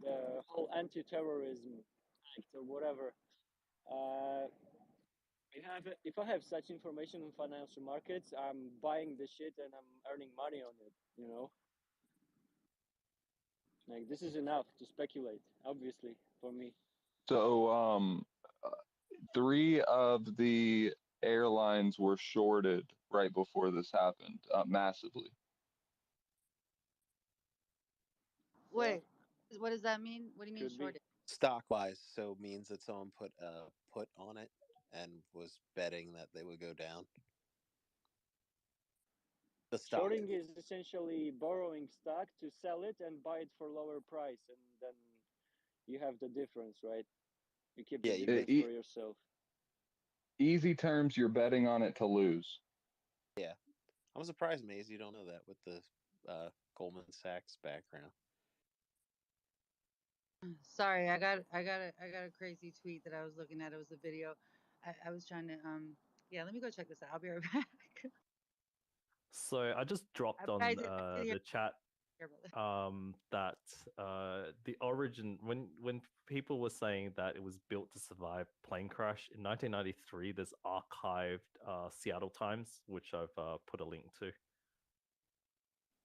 the whole anti-terrorism act or whatever. Uh, if I have such information in financial markets, I'm buying the shit and I'm earning money on it. Like this is enough to speculate. Obviously, for me. So, three of the airlines were shorted right before this happened, massively. Wait, what does that mean? What do you mean Could be. shorted? Stock wise, so means that someone put a put on it and was betting that they would go down. The stock. Shorting is essentially borrowing stock to sell it and buy it for lower price, and then you have the difference, right? You keep the Yeah, difference for yourself. Easy terms, you're betting on it to lose. Yeah, I'm surprised, Maze, you don't know that with the Goldman Sachs background. Sorry, I got a crazy tweet that I was looking at. It was a video. I was trying to yeah. Let me go check this out. I'll be right back. So I just dropped on the chat that the origin when people were saying that it was built to survive plane crash in 1993, there's archived Seattle Times, which I've put a link to.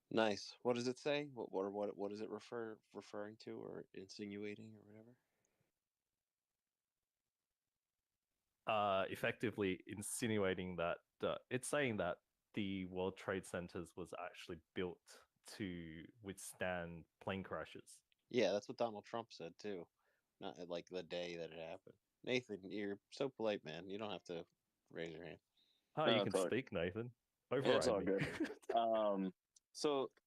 Nice. What does it say? What is it referring to or insinuating or whatever? Effectively insinuating that it's saying that the World Trade Centers was actually built to withstand plane crashes. Yeah, that's what Donald Trump said too. Not like the day that it happened. Nathan, you're so polite, man. You don't have to raise your hand. Oh, you can speak, Nathan. Override it's all me. good.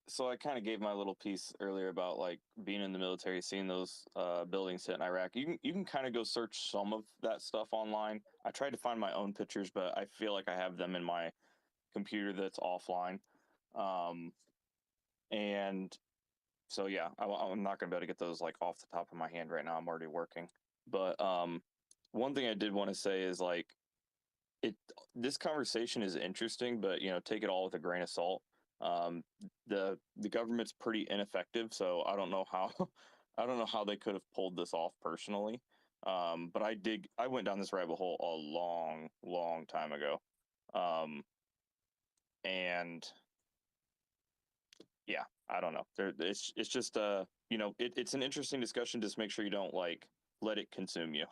So I kind of gave my little piece earlier about like being in the military, seeing those buildings hit in Iraq. You can kind of go search some of that stuff online. I tried to find my own pictures, but I feel like I have them in my computer that's offline. And so yeah, I'm not gonna be able to get those like off the top of my hand right now. I'm already working. But one thing I did want to say is like this conversation is interesting, but take it all with a grain of salt. The government's pretty ineffective, so I don't know how I don't know how they could have pulled this off personally. But I went down this rabbit hole a long time ago. And yeah, I don't know. It's just it's an interesting discussion. Just make sure you don't like let it consume you.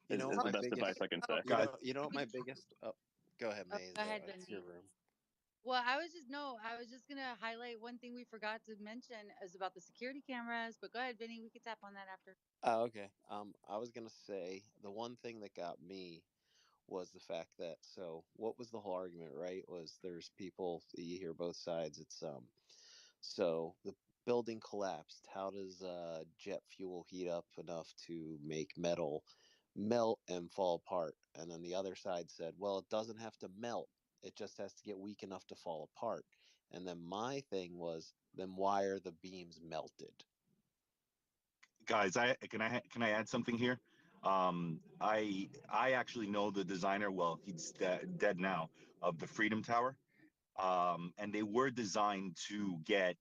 Is the best advice I can say. You know what my biggest. Oh, go ahead, Maze. Go ahead, it's your room. Well, I was just gonna highlight one thing we forgot to mention is about the security cameras. But go ahead, Vinny. We can tap on that after. Oh, okay. I was gonna say the one thing that got me was the fact that what was the whole argument, right? Was there's people you hear both sides. It's so the building collapsed. How does jet fuel heat up enough to make metal melt and fall apart? And then the other side said, well, it doesn't have to melt. It just has to get weak enough to fall apart. And then my thing was, then why are the beams melted? Guys, can I add something here? I actually know the designer. Well, he's dead now, of the Freedom Tower, and they were designed to get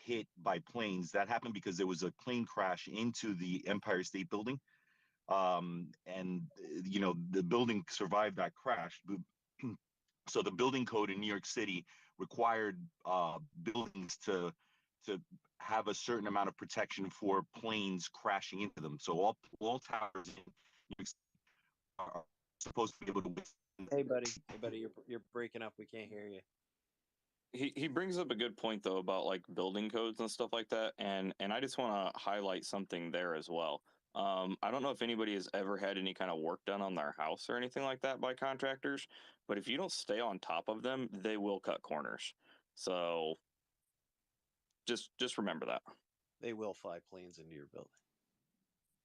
hit by planes. That happened because there was a plane crash into the Empire State Building, and the building survived that crash. So the building code in New York City required buildings to have a certain amount of protection for planes crashing into them. So all towers in New York City are supposed to be able to. Hey, buddy, you're breaking up. We can't hear you. He brings up a good point though about like building codes and stuff like that, and I just want to highlight something there as well. I don't know if anybody has ever had any kind of work done on their house or anything like that by contractors, but if you don't stay on top of them, they will cut corners. So just remember that. They will fly planes into your building.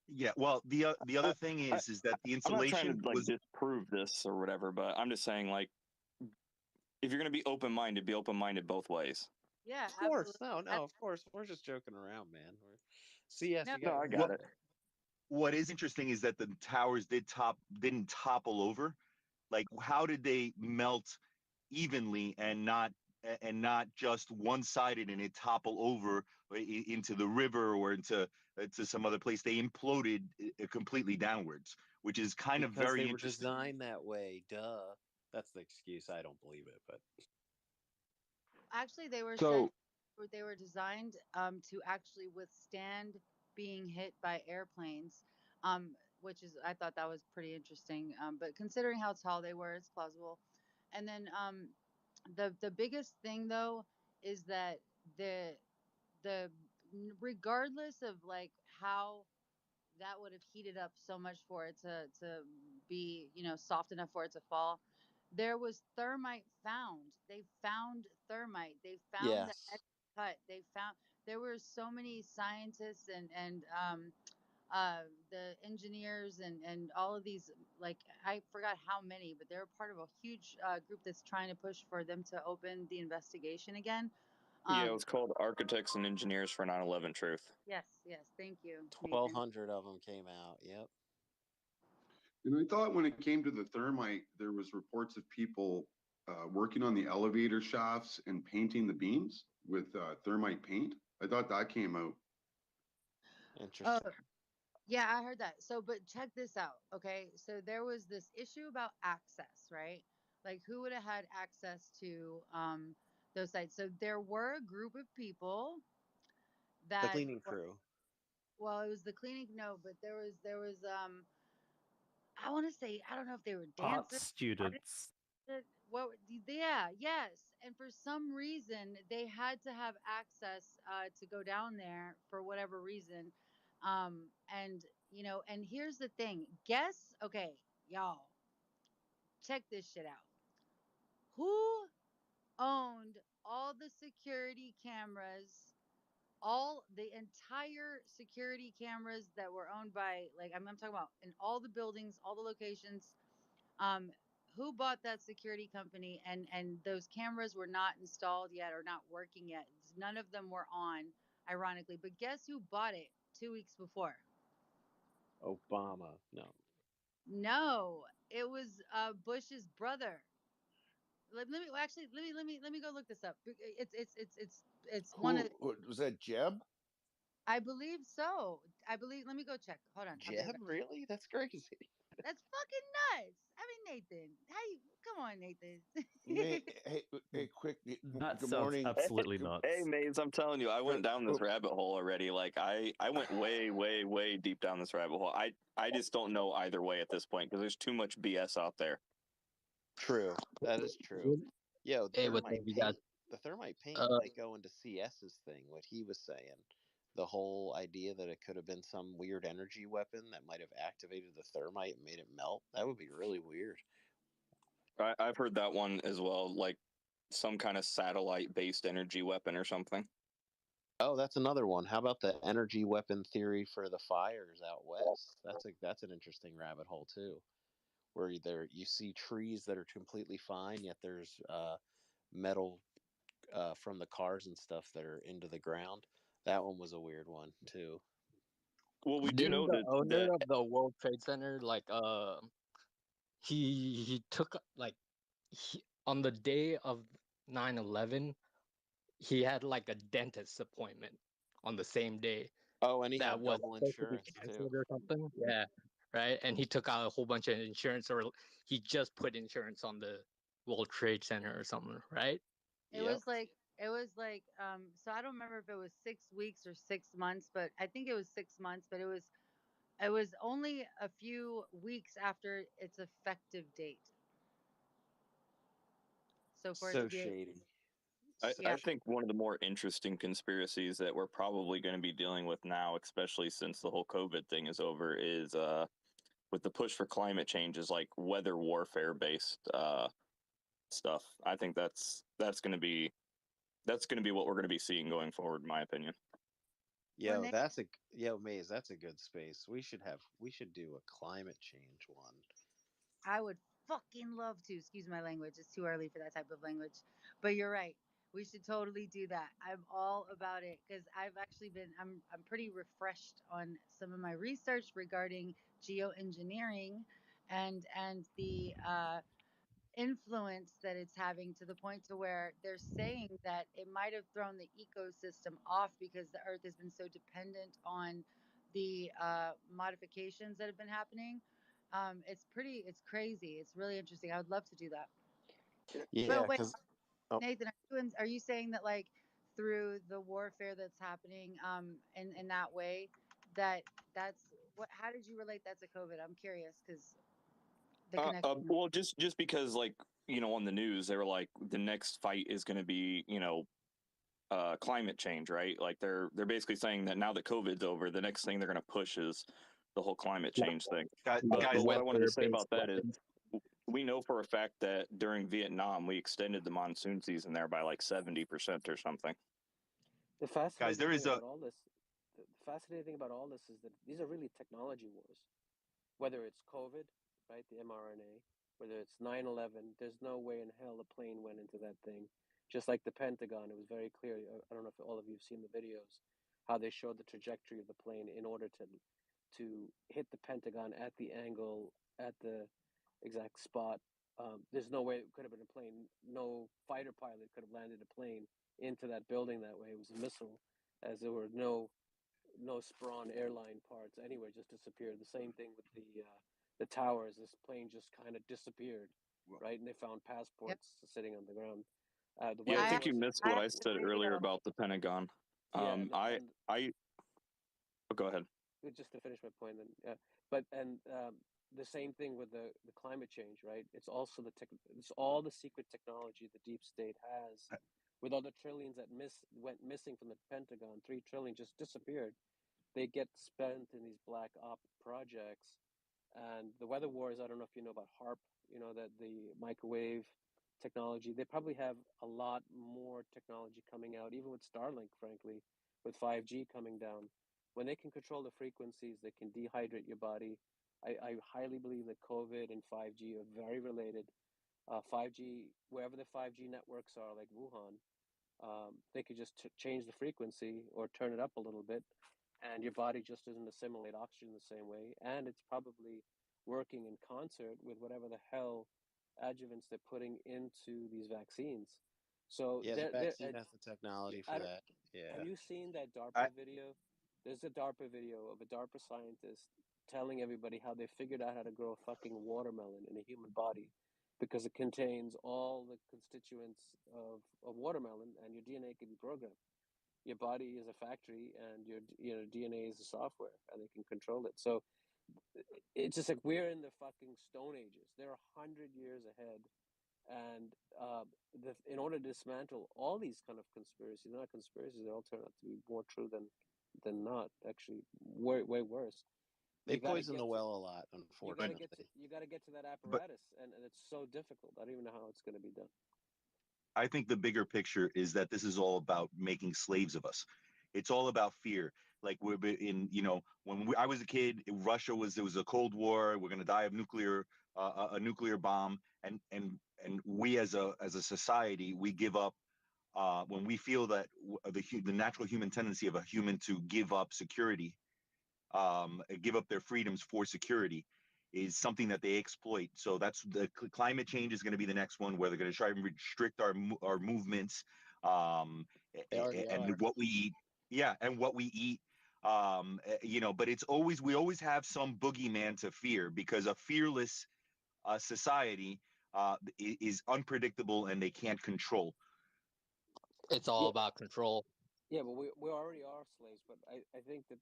Yeah, well, the other thing is that the insulation I'm not trying to disprove this or whatever, but I'm just saying like if you're going to be open-minded both ways. Yeah, of course. Absolutely. No, of course. We're just joking around, man. CS. No, I got it. What is interesting is that the towers didn't topple over. Like, how did they melt evenly and not just one-sided and it topple over into the river or into to some other place. They imploded completely downwards, which is kind of Because very they were interesting. designed that way. Duh. That's the excuse. I don't believe it, but Actually, they were said So they were designed to actually withstand being hit by airplanes, which is I thought that was pretty interesting. But considering how tall they were, it's plausible. And then the biggest thing though is that the the regardless of like how that would have heated up so much for it to be soft enough for it to fall, there was thermite found. They found thermite. They found the yes. edge cut. They found there were so many scientists and the engineers and all of these, like I forgot how many, but they're part of a huge group that's trying to push for them to open the investigation again. Yeah, it um was called Architects and Engineers for 9/11 Truth. yes, yes, thank you, Nathan. 1,200 of them came out. Yep. And I thought when it came to the thermite, there was reports of people working on the elevator shafts and painting the beams with thermite paint. I thought that came out. Oh, Interesting. yeah, I heard that. So, but check this out, okay? So there was this issue about access, right? Like who would have had access to those sites? So there were a group of people The that, cleaning crew. well, it was the cleaning, no, but there was I want to say, I don't know if they were Art dancers, artists, students. what, yeah, yes. And for some reason, they had to have access to go down there for whatever reason. And, and here's the thing. Guess, okay, y'all, check this shit out. Who owned all the security cameras, all the entire security cameras that were owned by, like, I'm talking about in all the buildings, all the locations. um who bought that security company, and those cameras were not installed yet or not working yet. None of them were on, ironically, but guess who bought it 2 weeks before? Obama. No. No, it was Bush's brother. Let me actually let me go look this up. It's one of, Who was that? Jeb? I believe so. I believe, let me go check. Hold on. I'll be right Jeb? back. Really? That's crazy. That's fucking nuts. I mean, Nathan, how you, come on, Nathan. Hey, quick. That Good sounds morning. absolutely Hey, nuts. Maze, I'm telling you, I Good, went down this rabbit hole already. Like I went way, way, way deep down this rabbit hole. I just don't know either way at this point because there's too much BS out there. true. That is true. Yo, Hey, what's up, you guys? The thermite paint Uh, might go into CS's thing, what he was saying. The whole idea that it could have been some weird energy weapon that might have activated the thermite and made it melt. That would be really weird. I've heard that one as well, like some kind of satellite-based energy weapon or something. Oh, that's another one. How about the energy weapon theory for the fires out west? That's an interesting rabbit hole too, where you see trees that are completely fine, yet there's metal from the cars and stuff that are into the ground. That one was a weird one too. Well, we do didn't know the that owner of the World Trade Center he took like on the day of 9/11 he had like a dentist appointment on the same day Oh, and he that had was double supposed to be insurance too. canceled or something. Yeah, right. And he took out a whole bunch of insurance, or he just put insurance on the World Trade Center or something, right? It Yep. was like, so I don't remember if it was 6 weeks or 6 months, but I think it was 6 months. But it was only a few weeks after its effective date. So for it to So be, shady. yeah, I think one of the more interesting conspiracies that we're probably going to be dealing with now, especially since the whole COVID thing is over, is with the push for climate change, is like weather warfare based stuff. I think that's going to be what we're going to be seeing going forward, in my opinion. well, Yo, Maze, that's a good space. We should do a climate change one. I would fucking love to. Excuse my language. It's too early for that type of language. But you're right. We should totally do that. I'm all about it because I've actually been I'm pretty refreshed on some of my research regarding geoengineering and the influence that it's having, to the point to where they're saying that it might have thrown the ecosystem off because the earth has been so dependent on the modifications that have been happening. It's crazy. It's really interesting. I would love to do that. Yeah, But wait, because oh, Nathan, are you saying that, like, through the warfare that's happening in that way, that's what, how did you relate that to COVID? I'm curious because the connection. Well, just because, like, on the news they were like, the next fight is going to be, climate change, right? Like they're basically saying that now that COVID's over, the next thing they're going to push is the whole climate change thing. But what I wanted to say about that is, we know for a fact that during Vietnam we extended the monsoon season there by like 70% or something. The fascinating thing about all this, the fascinating thing about all this is that these are really technology wars. Whether it's COVID, right, the mRNA, whether it's 9/11, there's no way in hell a plane went into that thing. Just like the Pentagon, it was very clear. I don't know if all of you have seen the videos, how they showed the trajectory of the plane in order to hit the Pentagon at the angle, at the exact spot. There's no way it could have been a plane. No fighter pilot could have landed a plane into that building that way. It was a missile, as there were no Sprawn airline parts anywhere, just disappeared. The same thing with the towers. This plane just kind of disappeared, right? And they found passports sitting on the ground. Yeah, I think you missed what I said earlier about the Pentagon. Yeah, Go ahead. Just to finish my point, then, yeah. But the same thing with the climate change, right? It's also it's all the secret technology the deep state has, with all the trillions that went missing from the Pentagon. 3 trillion just disappeared. They get spent in these black op projects. And the weather wars, I don't know if you know about HARP, that the microwave technology. They probably have a lot more technology coming out, even with Starlink, frankly, with 5G coming down. When they can control the frequencies, they can dehydrate your body. I highly believe that COVID and 5G are very related. 5G, wherever the 5G networks are, like Wuhan, they could just change the frequency or turn it up a little bit, and your body just doesn't assimilate oxygen the same way. And it's probably working in concert with whatever the hell adjuvants they're putting into these vaccines. So yeah, the vaccine has the technology for that. Yeah. Have you seen that DARPA video? There's a DARPA video of a DARPA scientist telling everybody how they figured out how to grow a fucking watermelon in a human body, because it contains all the constituents of watermelon, and your DNA can be programmed. Your body is a factory, and your DNA is a software, and they can control it. So it's just like we're in the fucking Stone Ages. They're 100 years ahead, and in order to dismantle all these kind of conspiracies, not conspiracies, they all turn out to be more true than not. Actually, way worse. They poison the well a lot, unfortunately. You got to get to that apparatus, and it's so difficult. I don't even know how it's going to be done. I think the bigger picture is that this is all about making slaves of us. It's all about fear. Like we're in, when I was a kid, Russia there was a Cold War. We're going to die of a nuclear bomb, and we as a society, we give up when we feel that the natural human tendency of a human to give up security, give up their freedoms for security, is something that they exploit. So that's the climate change is going to be the next one, where they're going to try and restrict our movements, and what we eat. Yeah, and what we eat. But we always have some boogeyman to fear, because a fearless society is unpredictable and they can't control. It's all about control. Yeah, but we already are slaves. But I think that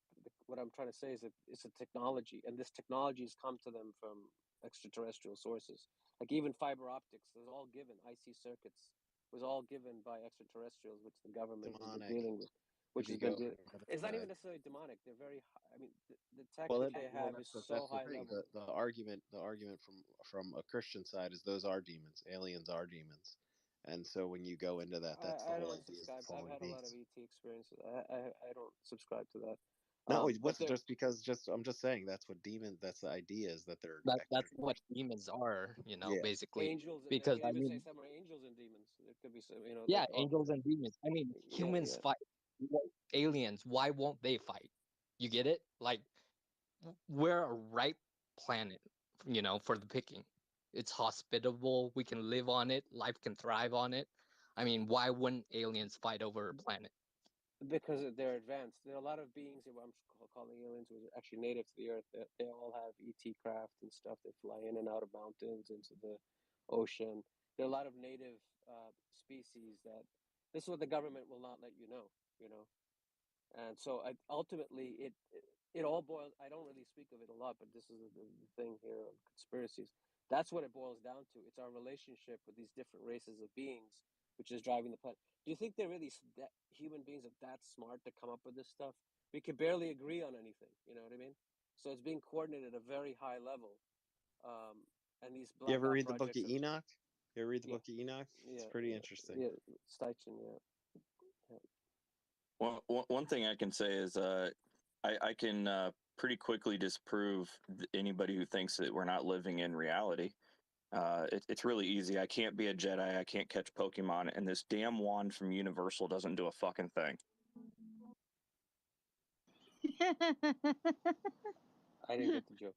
what I'm trying to say is that it's a technology, and this technology has come to them from extraterrestrial sources. Like even fiber optics was all given. IC circuits was all given by extraterrestrials, which the government has been dealing with. Which has been it's not even necessarily demonic. They're very high. I mean, the tech that they have is so high level. The argument from a Christian side is those are demons. Aliens are demons. And so when you go into that, that's the whole idea. I've had a lot of ET experiences. I don't subscribe to that. No, just because I'm just saying that's what demons. That's the idea, is that they're that's what demons are, basically. Angels, because I mean, say some are angels and demons. There could be some, Yeah, angels and demons. I mean, humans fight. Aliens, why won't they fight? You get it? Like, we're a ripe planet, for the picking. It's hospitable. We can live on it. Life can thrive on it. I mean, why wouldn't aliens fight over a planet? Because they're advanced. There are a lot of beings who I'm calling aliens who are actually native to the Earth. They all have ET craft and stuff. They fly in and out of mountains into the ocean. There are a lot of native species that this is what the government will not let you know. You know, and so ultimately it all boils. I don't really speak of it a lot, but this is the thing here on conspiracies. That's what it boils down to. It's our relationship with these different races of beings, which is driving the planet. Do you think they're really that human beings are that smart to come up with this stuff? We could barely agree on anything. You know what I mean? So it's being coordinated at a very high level. And these You black ever art read the book of projects. Enoch? You ever read the Yeah, book of Enoch? It's yeah, pretty yeah, interesting. yeah. Steichen, yeah. Well, one thing I can say is I can pretty quickly disprove anybody who thinks that we're not living in reality. It's really easy. I can't be a Jedi. I can't catch Pokemon, and this damn wand from Universal doesn't do a fucking thing. I didn't get the joke.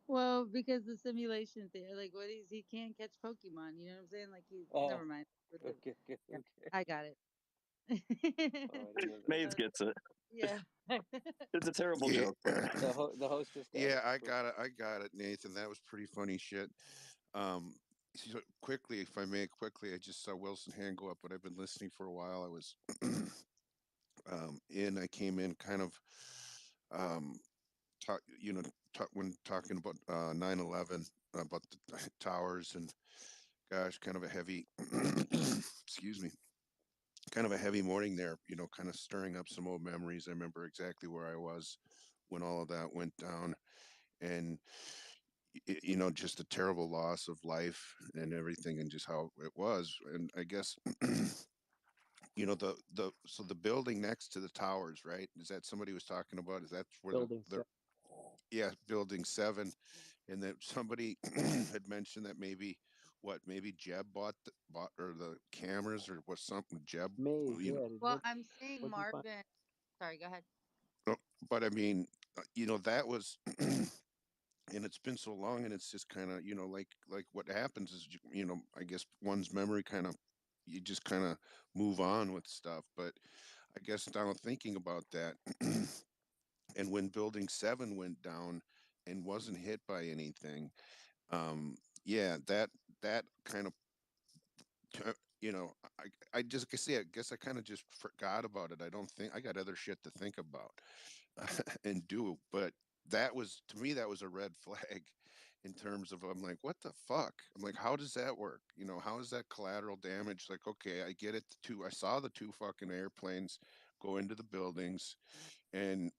Well, because the simulation theory, like what is he can't catch Pokemon, you know what I'm saying? Like he never mind. Okay. I got it. Oh, I didn't know that. Maze gets it. Yeah. It's a terrible Yeah. joke, but The host just got Yeah, it. I Cool. got it. I got it, Nathan. That was pretty funny shit. So quickly, if I may, quickly, I just saw Wilson hand go up, but I've been listening for a while. I was I came in kind of, talk, when talking about 9/11, about the towers, and gosh, kind of a heavy, excuse me, kind of a heavy morning there, kind of stirring up some old memories. I remember exactly where I was when all of that went down. And just a terrible loss of life and everything, and just how it was. And I guess the building next to the towers, right? Is that somebody was talking about? Is that where Building the yeah, building 7? And that somebody had mentioned that maybe Jeb bought or the cameras, or what, something Jeb, Maze, you know. yeah. Well, I'm saying What'd you find? Marvin. Sorry, go ahead. No, but I mean, that was, and it's been so long, and it's just kind of, like what happens is, I guess one's memory kind of, you just kind of move on with stuff. But I guess now thinking about that, and when building 7 went down and wasn't hit by anything, yeah, that kind of, uh, you know I just I guess I kind of just forgot about it. I don't think I got other shit to think about and do. But that was, to me, that was a red flag, in terms of, I'm like, what the fuck? I'm like, how does that work? How is that collateral damage? Like, okay, I get it. I saw the two fucking airplanes go into the buildings, and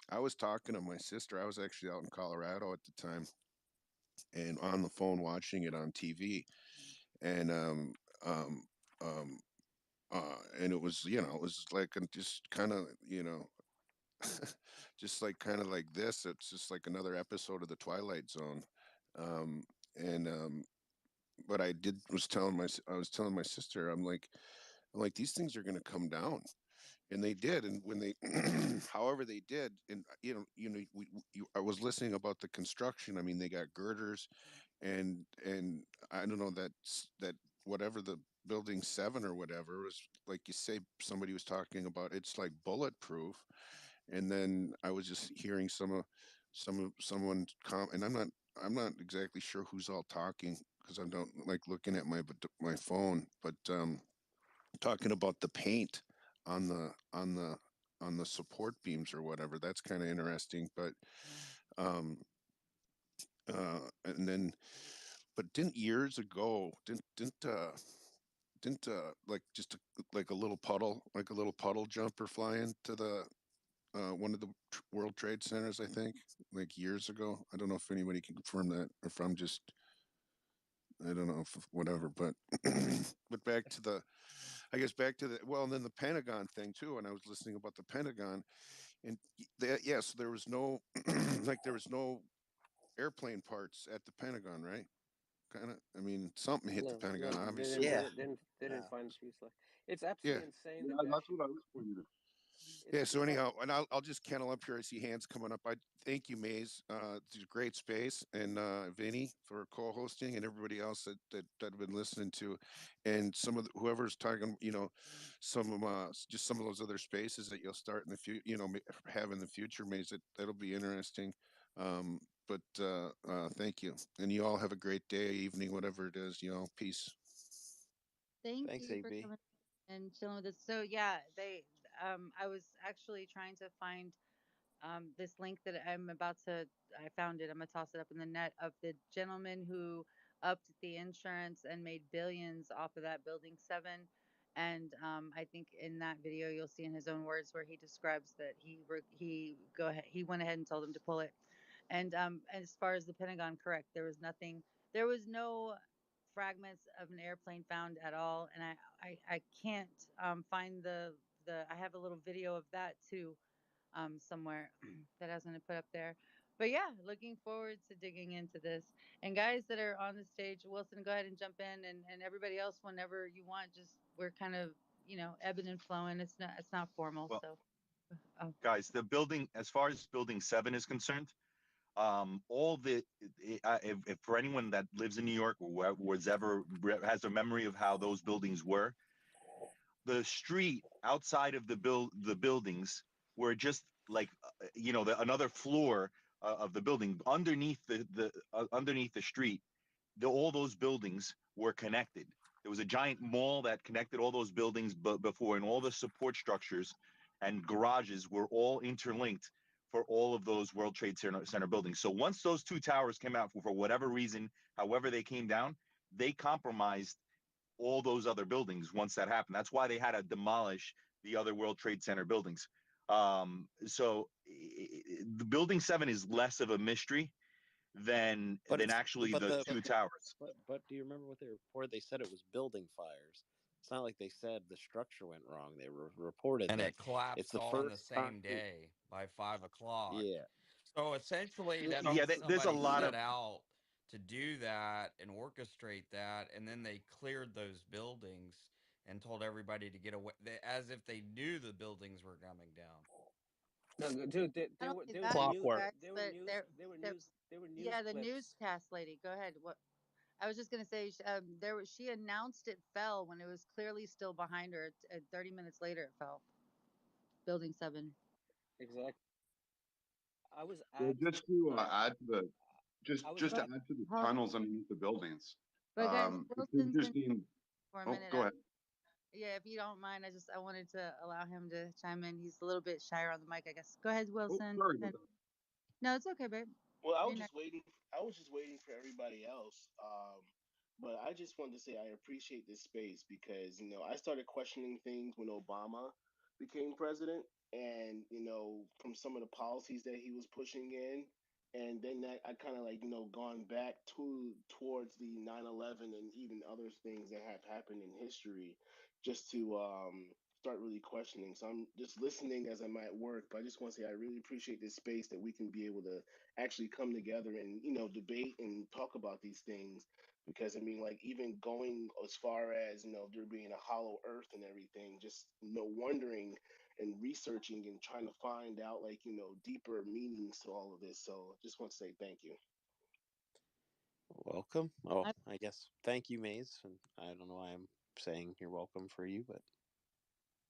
I was talking to my sister. I was actually out in Colorado at the time, and on the phone watching it on TV, and um, um, and it was, it was like, just kind of, just like, kind of like this. It's just like another episode of the Twilight Zone. Um, and But I was telling my sister, I'm like, these things are going to come down, and they did. And when they, however they did, and I was listening about the construction. I mean, they got girders, and I don't know, that whatever the building 7 or whatever was, like you say, somebody was talking about, it's like bulletproof. And then I was just hearing someone and I'm not exactly sure who's all talking, because I don't like looking at my phone, but talking about the paint on the support beams or whatever. That's kind of interesting. But um and then, but didn't years ago, didn't like, just like a little puddle jumper fly into the one of the World Trade Centers, I think, like years ago. I don't know if anybody can confirm that, or if I'm just, I don't know, if whatever. But but back to the, well, and then the Pentagon thing too. And I was listening about the Pentagon, and yes, there was no like, there was no airplane parts at the Pentagon, right? Kind of. I mean, something hit the No, Pentagon, they obviously. didn't. They Yeah. didn't. They didn't Yeah. find the fuselage. It's Yeah. absolutely insane Yeah, that they that's actually. what I was pointing at. Yeah. So anyhow, and I'll just kennel up here. I see hands coming up. I thank you, Maze. It's a great space, and Vinny for co-hosting, and everybody else that I've been listening to, and some of whoever's talking. Some of just some of those other spaces that you'll start in the future. Have in the future, Maze. That'll be interesting. But thank you, and you all have a great day, evening, whatever it is. Peace. Thank Thanks, you for AB. coming and chilling with us. So yeah, I was actually trying to find this link that I found it. I'm gonna toss it up in the net of the gentleman who upped the insurance and made billions off of that building 7. And I think in that video you'll see in his own words where he describes that he went ahead and told him to pull it. And as far as the Pentagon, correct, there was no fragments of an airplane found at all. And I can't find I have a little video of that too somewhere that I was going to put up there. But yeah, looking forward to digging into this. And guys that are on the stage, Wilson, go ahead and jump in, and everybody else whenever you want. Just we're kind of ebbing and flowing. It's not formal. Well, So oh. guys, the building, as far as building 7 is concerned, all the if for anyone that lives in New York or was ever has a memory of how those buildings were, the street outside of the buildings were just like another floor of the building underneath underneath the street. All those buildings were connected. There was a giant mall that connected all those buildings before, and all the support structures and garages were all interlinked for all of those World Trade Center buildings. So once those 2 towers came out for whatever reason, however they came down, they compromised all those other buildings once that happened. That's why they had to demolish the other World Trade Center buildings. So the building 7 is less of a mystery than actually the 2 towers. But do you remember what they reported? They said it was building fires. It's not like they said the structure went wrong. They reported and that it collapsed it's the all on the first time. same day by 5 o'clock. Yeah. So essentially, that Yeah, means there's a somebody lot set of out to do that and orchestrate that, and then they cleared those buildings and told everybody to get away, as if they knew the buildings were coming down. No, dude, Not only there were that, news, Clockwork. guys, there were but news, there were there news, there were news yeah, the clips. newscast lady. Go ahead. What I was just gonna say, she announced it fell when it was clearly still behind her. 30 minutes later, it fell. Building 7. Exactly. I was Well, at just to uh, add to the I was just to But add to the hold, tunnels underneath the buildings. but guys, It's Wilson's been interesting. for a Oh, minute. go ahead. Yeah, if you don't mind, I wanted to allow him to chime in. He's a little bit shyer on the mic, I guess. Go ahead, Oh, Wilson. sorry about that. No, it's okay, babe. Well, You're next. I was just waiting for everybody else. But I just wanted to say I appreciate this space because I started questioning things when Obama became president, and from some of the policies that he was pushing in, and then that I kind of like gone back towards the 9/11 and even other things that have happened in history, just to start really questioning. So I'm just listening as I'm at work, but I just want to say I really appreciate this space that we can be able to actually come together and debate and talk about these things, because I mean, like, even going as far as there being a hollow earth and everything, just wondering and researching and trying to find out, like, deeper meanings to all of this. So just want to say thank you. Welcome. Oh, I, I guess thank you, Maze. And I don't know why I'm saying you're welcome for you, but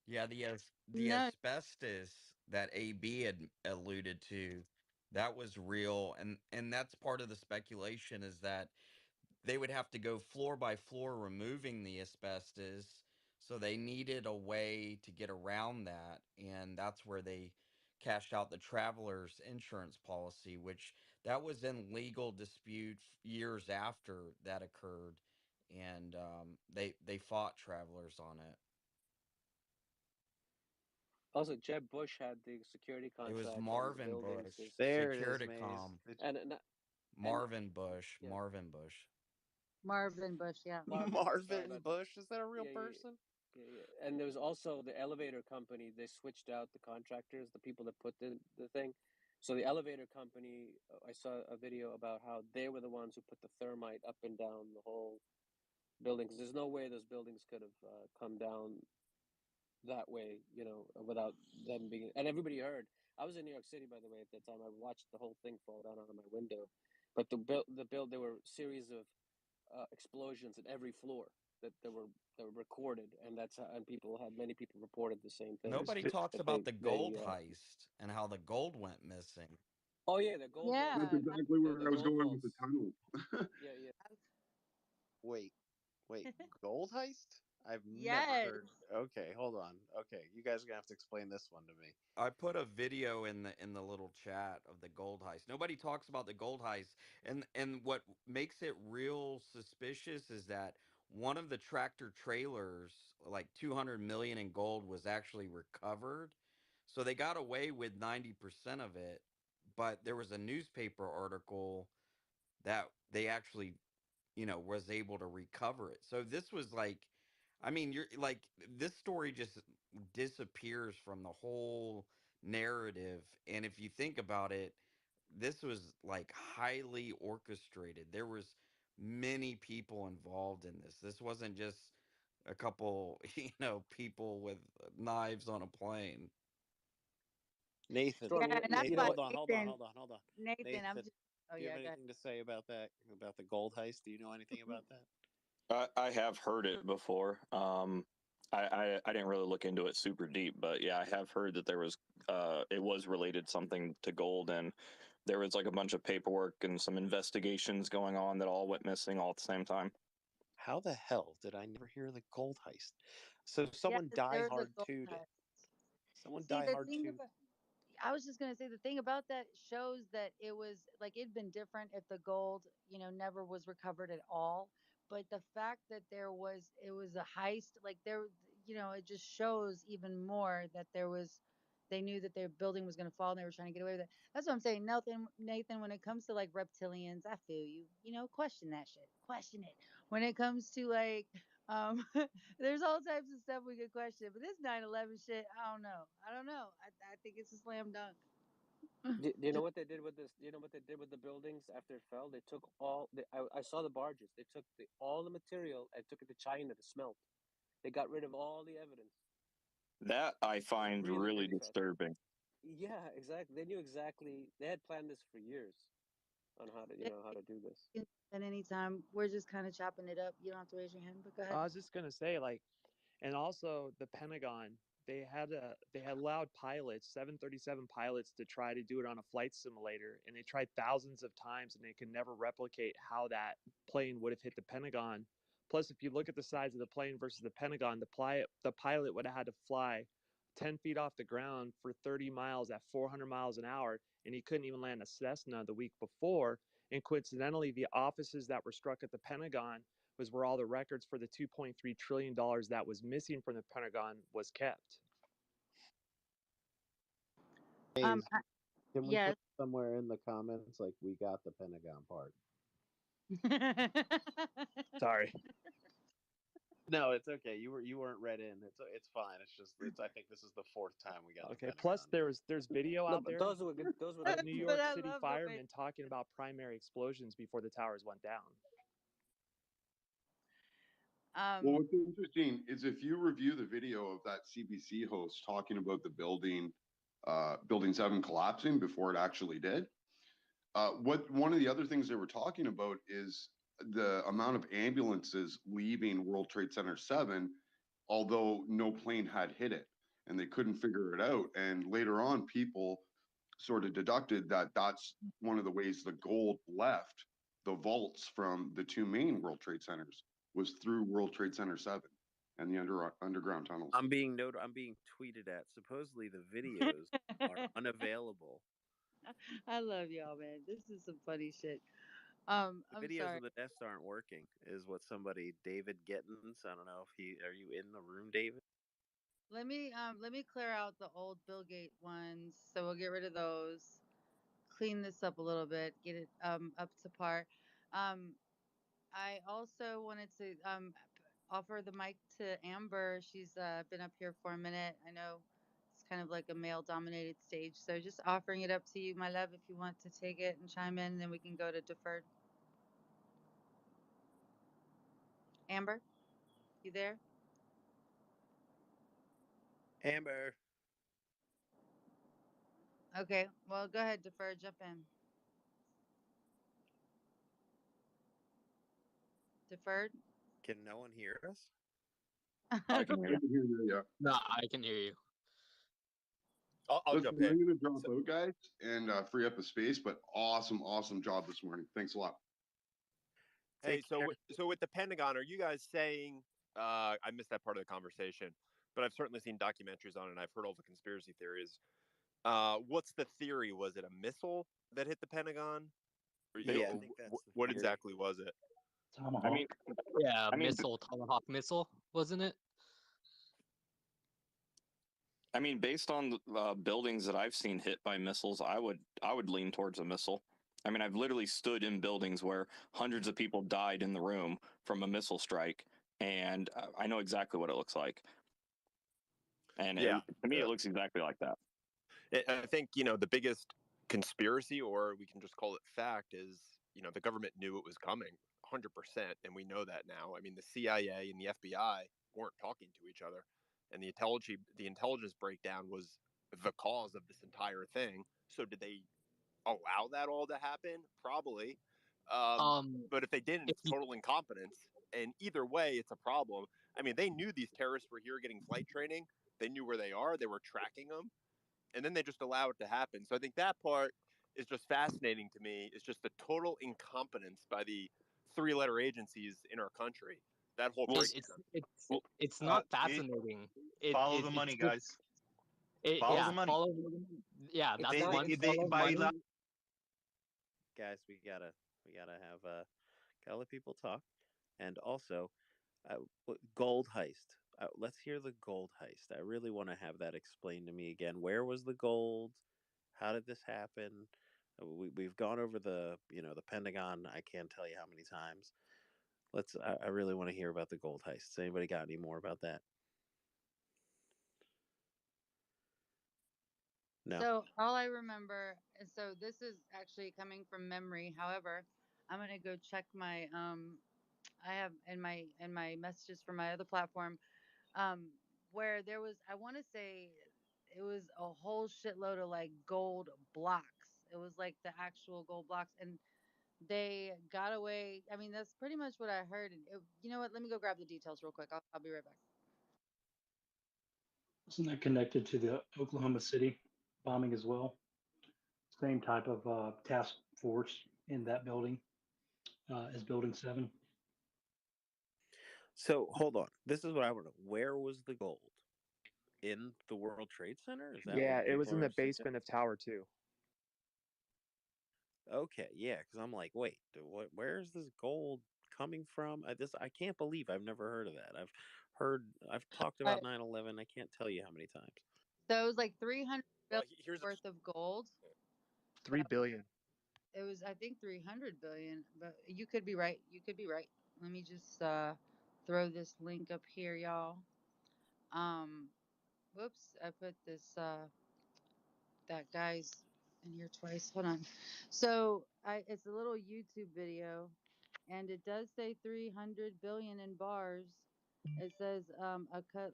Yeah, the no, asbestos that AB had alluded to, that was real, and that's part of the speculation is that they would have to go floor by floor removing the asbestos, so they needed a way to get around that, and that's where they cashed out the traveler's insurance policy, which that was in legal dispute years after that occurred, and they fought travelers on it. also Jeb Bush had the security It was contract on the Marvin buildings. Bush, there it is, Maze. Securicom. And Marvin Bush, yeah, Marvin Bush. Marvin Bush. Yeah. Marvin Bush. Sorry Marvin about that. Bush. Is that a real Yeah, yeah, person? yeah. And there was also the elevator company. They switched out the contractors, the people that put the thing. So the elevator company, I saw a video about how they were the ones who put the thermite up and down the whole building. Because there's no way those buildings could have come down that way, without them being. And everybody heard. I was in New York City, by the way, at that time. I watched the whole thing fall down out of my window. But there were a series of explosions at every floor that were recorded, and many people reported the same thing. Nobody talks about the gold heist and how the gold went missing. Oh yeah, the gold vaults. That's exactly where I was going with the tunnel. Yeah. Wait, gold heist? I've Yes. never heard. Okay, hold on. Okay, you guys are gonna have to explain this one to me. I put a video in the little chat of the gold heist. Nobody talks about the gold heist, and what makes it real suspicious is that one of the tractor trailers, like 200 million in gold, was actually recovered. So they got away with 90% of it, but there was a newspaper article that they actually, was able to recover it. So this was like, I mean, you're like, this story just disappears from the whole narrative. And if you think about it, this was like highly orchestrated. There was many people involved in this. This wasn't just a couple, people with knives on a plane. Nathan, Yeah, and that's Nathan, why hold on. Nathan, I'm just. Oh do you yeah, have go ahead. anything to say about that? About the gold heist? Do you know anything about that? I have heard it before. I didn't really look into it super deep, but yeah, I have heard that there was it was related something to gold, and there was like a bunch of paperwork and some investigations going on that all went missing all at the same time. How the hell did I never hear the gold heist? So Yes, someone die there's a hard gold two'd it. heist. Someone See, die the hard thing two. about I was just gonna say the thing about that shows that it was like it'd been different if the gold, never was recovered at all. But the fact that it was a heist, like it just shows even more that they knew that their building was gonna fall and they were trying to get away with it. That's what I'm saying, Nathan. When it comes to like reptilians, I feel you. Question that shit. Question it. When it comes to like there's all types of stuff we could question, but this 9/11 shit, I don't know. I think it's a slam dunk. Do you know what they did with this? Do you know what they did with the buildings after it fell? They took I saw the barges. They took all the material and took it to China to smelt. They got rid of all the evidence. That I find Really, really really fast. disturbing. Yeah, exactly. They knew exactly. They had planned this for years on how to do this. At any time, we're just kind of chopping it up. You don't have to raise your hand, but go ahead. I was just gonna say, like, and also the Pentagon, they had allowed pilots, 737 pilots, to try to do it on a flight simulator, and they tried thousands of times, and they could never replicate how that plane would have hit the Pentagon. Plus, if you look at the size of the plane versus the Pentagon, the pilot would have had to fly 10 feet off the ground for 30 miles at 400 miles an hour, and he couldn't even land a Cessna the week before. And coincidentally, the offices that were struck at the Pentagon was where all the records for the $2.3 trillion that was missing from the Pentagon was kept. Can we yes. put somewhere in the comments like we got the Pentagon part? Sorry. No, it's okay. You weren't read in. It's fine. I think this is the fourth time we got. Okay. Plus, there's video out there Those were good. Those were of New York I City love firemen talking about primary explosions before the towers went down. Well, what's interesting is if you review the video of that CBC host talking about the building 7 collapsing before it actually did, one of the other things they were talking about is the amount of ambulances leaving World Trade Center 7, although no plane had hit it, and they couldn't figure it out. And later on, people sort of deducted that that's one of the ways the gold left the vaults from the two main World Trade Centers was through World Trade Center 7 and the underground tunnels. I'm being tweeted at. Supposedly the videos are unavailable. I love y'all, man. This is some funny shit. The I'm videos sorry. of the nest aren't working, is what David Gittins. I don't know if are you in the room, David? Let me clear out the old Bill Gates ones. So we'll get rid of those. Clean this up a little bit. Get it up to par. I also wanted to offer the mic to Amber. She's been up here for a minute. I know it's kind of like a male dominated stage. So just offering it up to you, my love, if you want to take it and chime in, and then we can go to deferred. Amber, you there? Amber. Okay, well, go ahead, Defer, jump in. Deferred? Can no one hear us? I can hear I can hear you. Yeah. No, I can hear you. I'll Listen, jump in. I'm going to drop out, guys, and free up the space. But awesome job this morning. Thanks a lot. Hey, so with the Pentagon, are you guys saying? I missed that part of the conversation, but I've certainly seen documentaries on it. And I've heard all the conspiracy theories. What's the theory? Was it a missile that hit the Pentagon? Or, they, I think that's what exactly was it? I mean, Yeah, I mean, missile, Tomahawk missile, wasn't it? I mean, based on buildings that I've seen hit by missiles, I would lean towards a missile. I mean, I've literally stood in buildings where hundreds of people died in the room from a missile strike, and I know exactly what it looks like. And Yeah, to me, it looks exactly like that. I think the biggest conspiracy, or we can just call it fact, is the government knew it was coming 100%, and we know that now. I mean, the CIA and the FBI weren't talking to each other, and the intelligence breakdown was the cause of this entire thing. So did they allow that all to happen? Probably. But if they didn't, If it's you, total incompetence. And either way, it's a problem. I mean, they knew these terrorists were here getting flight training. They knew where they are. They were tracking them, and then they just allow it to happen. So I think that part is just fascinating to me. It's just the total incompetence by the three-letter agencies in our country. That whole breakdown. it's not fascinating. Follow the money, guys. Follow the money. Yeah, It's that's not- one. they- Follow by money. Guys, we gotta gotta let people talk, and also gold heist. Let's hear the gold heist. I really want to have that explained to me again. Where was the gold? How did this happen? We've gone over the Pentagon. I can't tell you how many times. I really want to hear about the gold heists. Anybody got any more about that? No. So all I remember, and so this is actually coming from memory. However, I'm gonna go check my I have in my messages from my other platform, where there was, I want to say it was a whole shitload of like gold blocks. It was like the actual gold blocks, and they got away. I mean, that's pretty much what I heard. And you know what? Let me go grab the details real quick. I'll be right back. Isn't that connected to the Oklahoma City bombing as well? Same type of task force in that building as Building 7. So hold on. This is what I want to know. Where was the gold? In the World Trade Center? Is that Yeah, what it was people in are the basement of Tower 2. Okay, yeah, because I'm like, wait, where's this gold coming from? I can't believe I've never heard of that. I've talked All about right. 9/11. I can't tell you how many times. So it was like 300 Well, billion here's worth of gold. 3 billion. It was, I think, 300 billion, but you could be right. You could be right. Let me just throw this link up here, y'all. Whoops, I put this that guy's in here twice. Hold on. So it's a little YouTube video, and it does say 300 billion in bars. It says a cut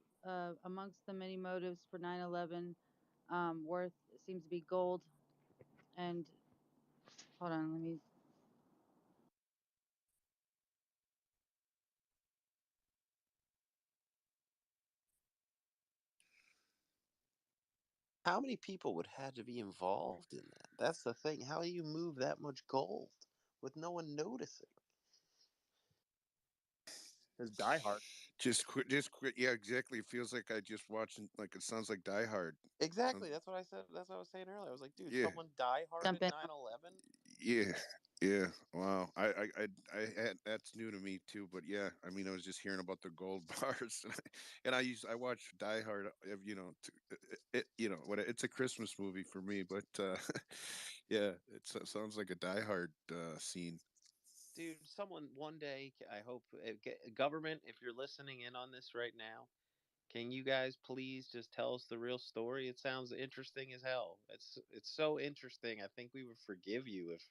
amongst the many motives for 9/11 worth seems to be gold. And hold on, let me. How many people would have to be involved in that? That's the thing. How do you move that much gold with no one noticing? It's Die Hard. Just quit. Yeah, exactly. It feels like I just watching. Like it sounds like Die Hard. Exactly. That's what I said. That's what I was saying earlier. I was like, dude, Yeah, someone die hard Jump in in. 9/11. yeah, yeah. Wow. I had that's new to me too. But yeah, I mean, I was just hearing about the gold bars, and I watch Die Hard. It's a Christmas movie for me. But yeah, it sounds like a Die Hard scene. Dude, someone one day, I hope, government, if you're listening in on this right now, can you guys please just tell us the real story? It sounds interesting as hell. It's so interesting. I think we would forgive you if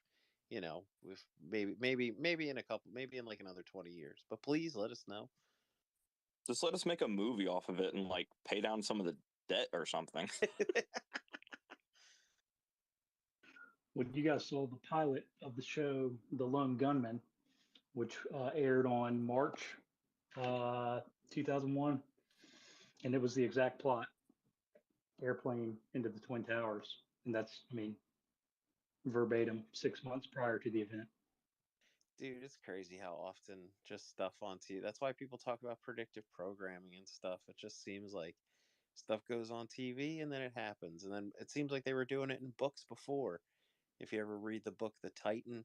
maybe in a couple, maybe in like another 20 years. But please let us know. Just let us make a movie off of it and like pay down some of the debt or something. Well, you guys saw the pilot of the show, The Lone Gunman, which aired on March 2001, and it was the exact plot: airplane into the Twin Towers, and that's, I mean, verbatim 6 months prior to the event. Dude, it's crazy how often just stuff on TV. That's why people talk about predictive programming and stuff. It just seems like stuff goes on TV and then it happens. And then it seems like they were doing it in books before. If you ever read the book The Titan,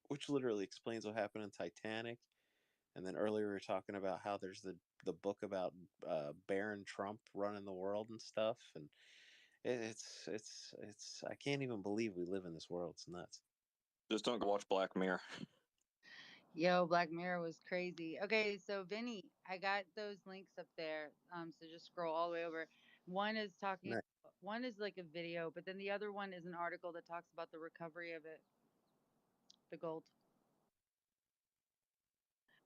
which literally explains what happened in Titanic. And then earlier we were talking about how there's the book about Baron Trump running the world and stuff. And it's I can't even believe we live in this world. It's nuts. Just don't go watch Black Mirror. Yo, Black Mirror was crazy. Okay, so Vinny, I got those links up there. So just scroll all the way over. One is talking. Nice. One is like a video, but then the other one is an article that talks about the recovery of it, the gold.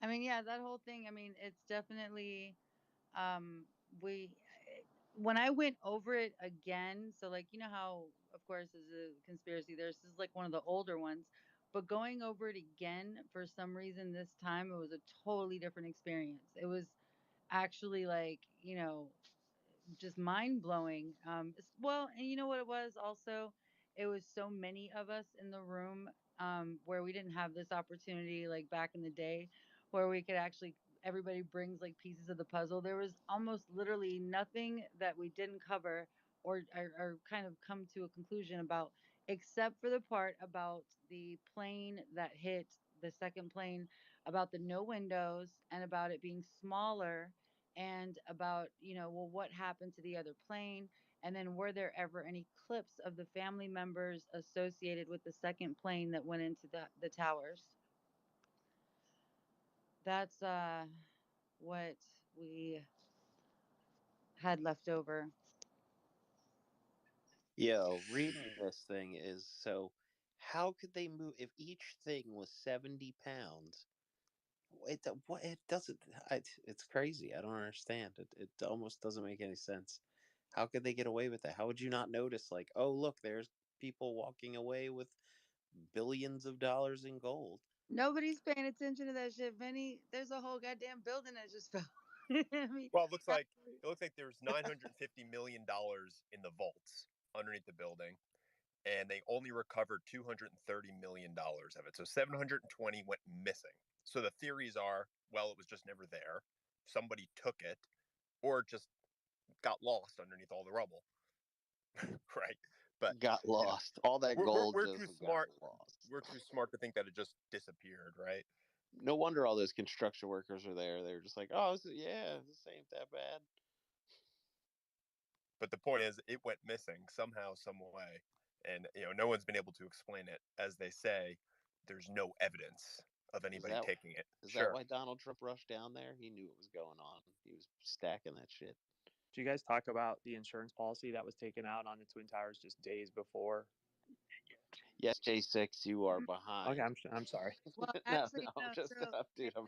I mean, yeah, that whole thing. I mean, it's definitely um we when I went over it again, so like you know how of course as a conspiracy there's this is like one of the older ones, but going over it again for some reason this time it was a totally different experience. It was actually like, just mind blowing. Well, and you know what it was also? It was so many of us in the room where we didn't have this opportunity like back in the day where we could actually, everybody brings like pieces of the puzzle. There was almost literally nothing that we didn't cover or kind of come to a conclusion about, except for the part about the plane that hit the second plane, about the no windows and about it being smaller and about, well, what happened to the other plane? And then were there ever any clips of the family members associated with the second plane that went into the towers? That's what we had left over. Yo, reading this thing is so. How could they move if each thing was 70 pounds? What it doesn't. It's crazy. I don't understand. It almost doesn't make any sense. How could they get away with that? How would you not notice? Like, oh look, there's people walking away with billions of dollars in gold. Nobody's paying attention to that shit, Vinny. There's a whole goddamn building that just fell. I mean, Well, it looks like there's $950 million in the vaults underneath the building, and they only recovered $230 million of it. So 720 went missing. So the theories are, well, it was just never there. Somebody took it, or just got lost underneath all the rubble. Right? But Got lost. All that gold we're just too got smart. lost. We're too smart to think that it just disappeared, right? No wonder all those construction workers are there. They're just like, oh, yeah, this ain't that bad. But the point is, it went missing somehow, some way, and no one's been able to explain it. As they say, there's no evidence of Is anybody that taking it. is that Sure. why Donald Trump rushed down there? He knew what was going on. He was stacking that shit. Do you guys talk about the insurance policy that was taken out on the Twin Towers just days before? Yes, J6, you are Okay, behind. I'm sorry. Well, No, actually, I'm no. just, So, dude, I'm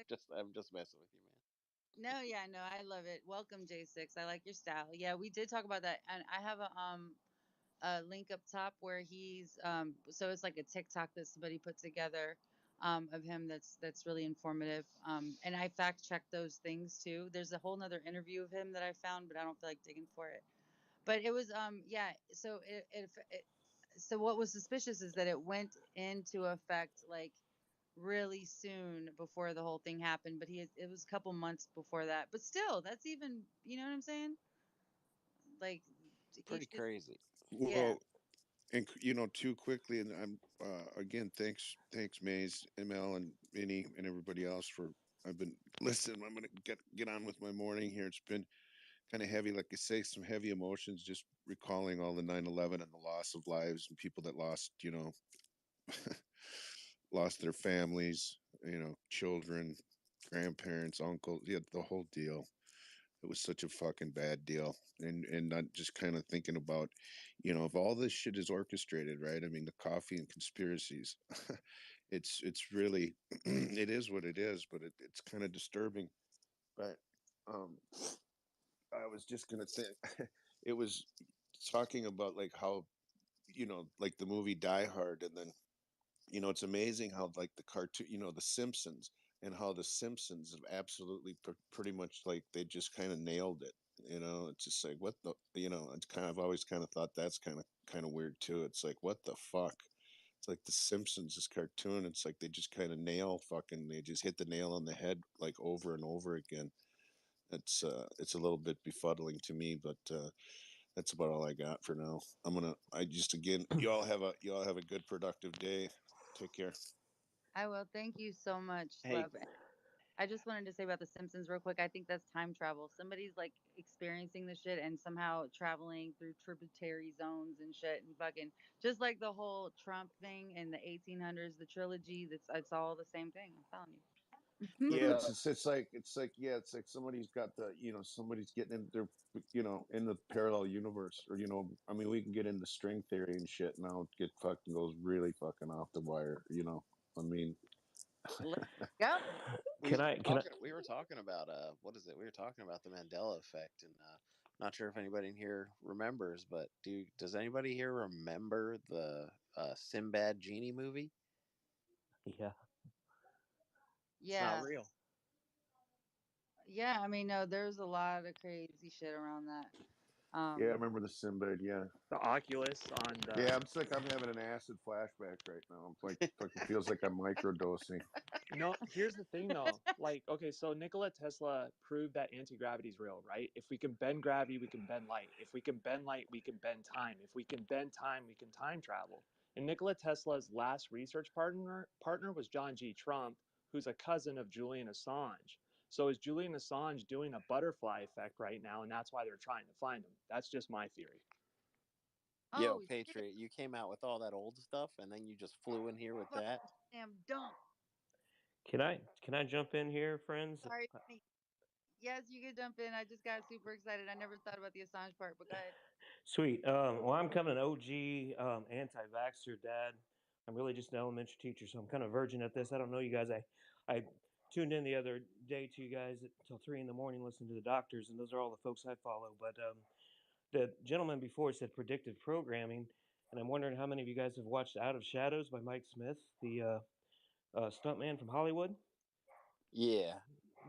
just messing with you, man. no, yeah, no, I love it. Welcome, J6. I like your style. Yeah, we did talk about that, and I have a link up top where he's so it's like a TikTok that somebody put together of him that's really informative. And I fact checked those things too. There's a whole nother interview of him that I found, but I don't feel like digging for it. But it was yeah. So so what was suspicious is that it went into effect like really soon before the whole thing happened. But it was a couple months before that. But still, that's even, you know what I'm saying? Like Pretty crazy. yeah. Well, and too quickly, and I'm again, thanks, Maze, ML, and Vinny, and everybody else for. I've been listening. I'm gonna get on with my morning here. It's been kind of heavy, like I say, some heavy emotions. Just recalling all the 9/11 and the loss of lives and people that lost, lost their families, children, grandparents, uncles, yeah, the whole deal. It was such a fucking bad deal. And not just kind of thinking about, if all this shit is orchestrated, right? I mean, the coffee and conspiracies, it's really, it is what it is, but it's kind of disturbing. But I was just gonna say, it was talking about like how, like the movie Die Hard, and then it's amazing how like the cartoon, the Simpsons, and how the Simpsons have absolutely pretty much like they just kind of nailed it. It's just like what the, it's kind of, I've always kind of thought that's kind of weird too. It's like what the fuck. It's like the Simpsons, this cartoon. It's like they just kind of they just hit the nail on the head like over and over again. It's a little bit befuddling to me, but that's about all I got for now. I just, again, you all have a good productive day. Take care. I will. Thank you so much, Hey, Slap. I just wanted to say about The Simpsons real quick. I think that's time travel. Somebody's like experiencing the shit and somehow traveling through tributary zones and shit and fucking just like the whole Trump thing in the 1800s, the trilogy. That's it's all the same thing. I'm telling you. Yeah, With it's like yeah, it's like somebody's got somebody's getting in their in the parallel universe, or I mean, we can get into string theory and shit now. Get fucking goes really fucking off the wire. I mean, Let's go. We were talking about what is it? We were talking about the Mandela effect, and not sure if anybody in here remembers, but does anybody here remember the Sinbad genie movie? Yeah. It's not Yeah. real. Yeah. I mean, no, there's a lot of crazy shit around that. yeah, I remember the Sinbad. Yeah, The Oculus on the. yeah. I'm having an acid flashback right now. I'm like, fucking feels like I'm microdosing. No, here's the thing though. Like, okay, so Nikola Tesla proved that anti-gravity is real, right? If we can bend gravity, we can bend light. If we can bend light, we can bend time. If we can bend time, we can time travel. And Nikola Tesla's last research partner was John G. Trump, who's a cousin of Julian Assange. So is Julian Assange doing a butterfly effect right now, and that's why they're trying to find him? That's just my theory. Yo, Oh shit! Patriot, you came out with all that old stuff, and then you just flew in here with Fucking that. damn dump. Can I jump in here, friends? Sorry. Yes, you can jump in. I just got super excited. I never thought about the Assange part, but go ahead. Sweet. Well, I'm coming an OG anti-vaxxer dad. I'm really just an elementary teacher, so I'm kind of virgin at this. I don't know you guys. I tuned in the other day to you guys until 3 in the morning, listening to the doctors, and those are all the folks I follow. But the gentleman before said predictive programming, and I'm wondering how many of you guys have watched Out of Shadows by Mike Smith, the stuntman from Hollywood. Yeah.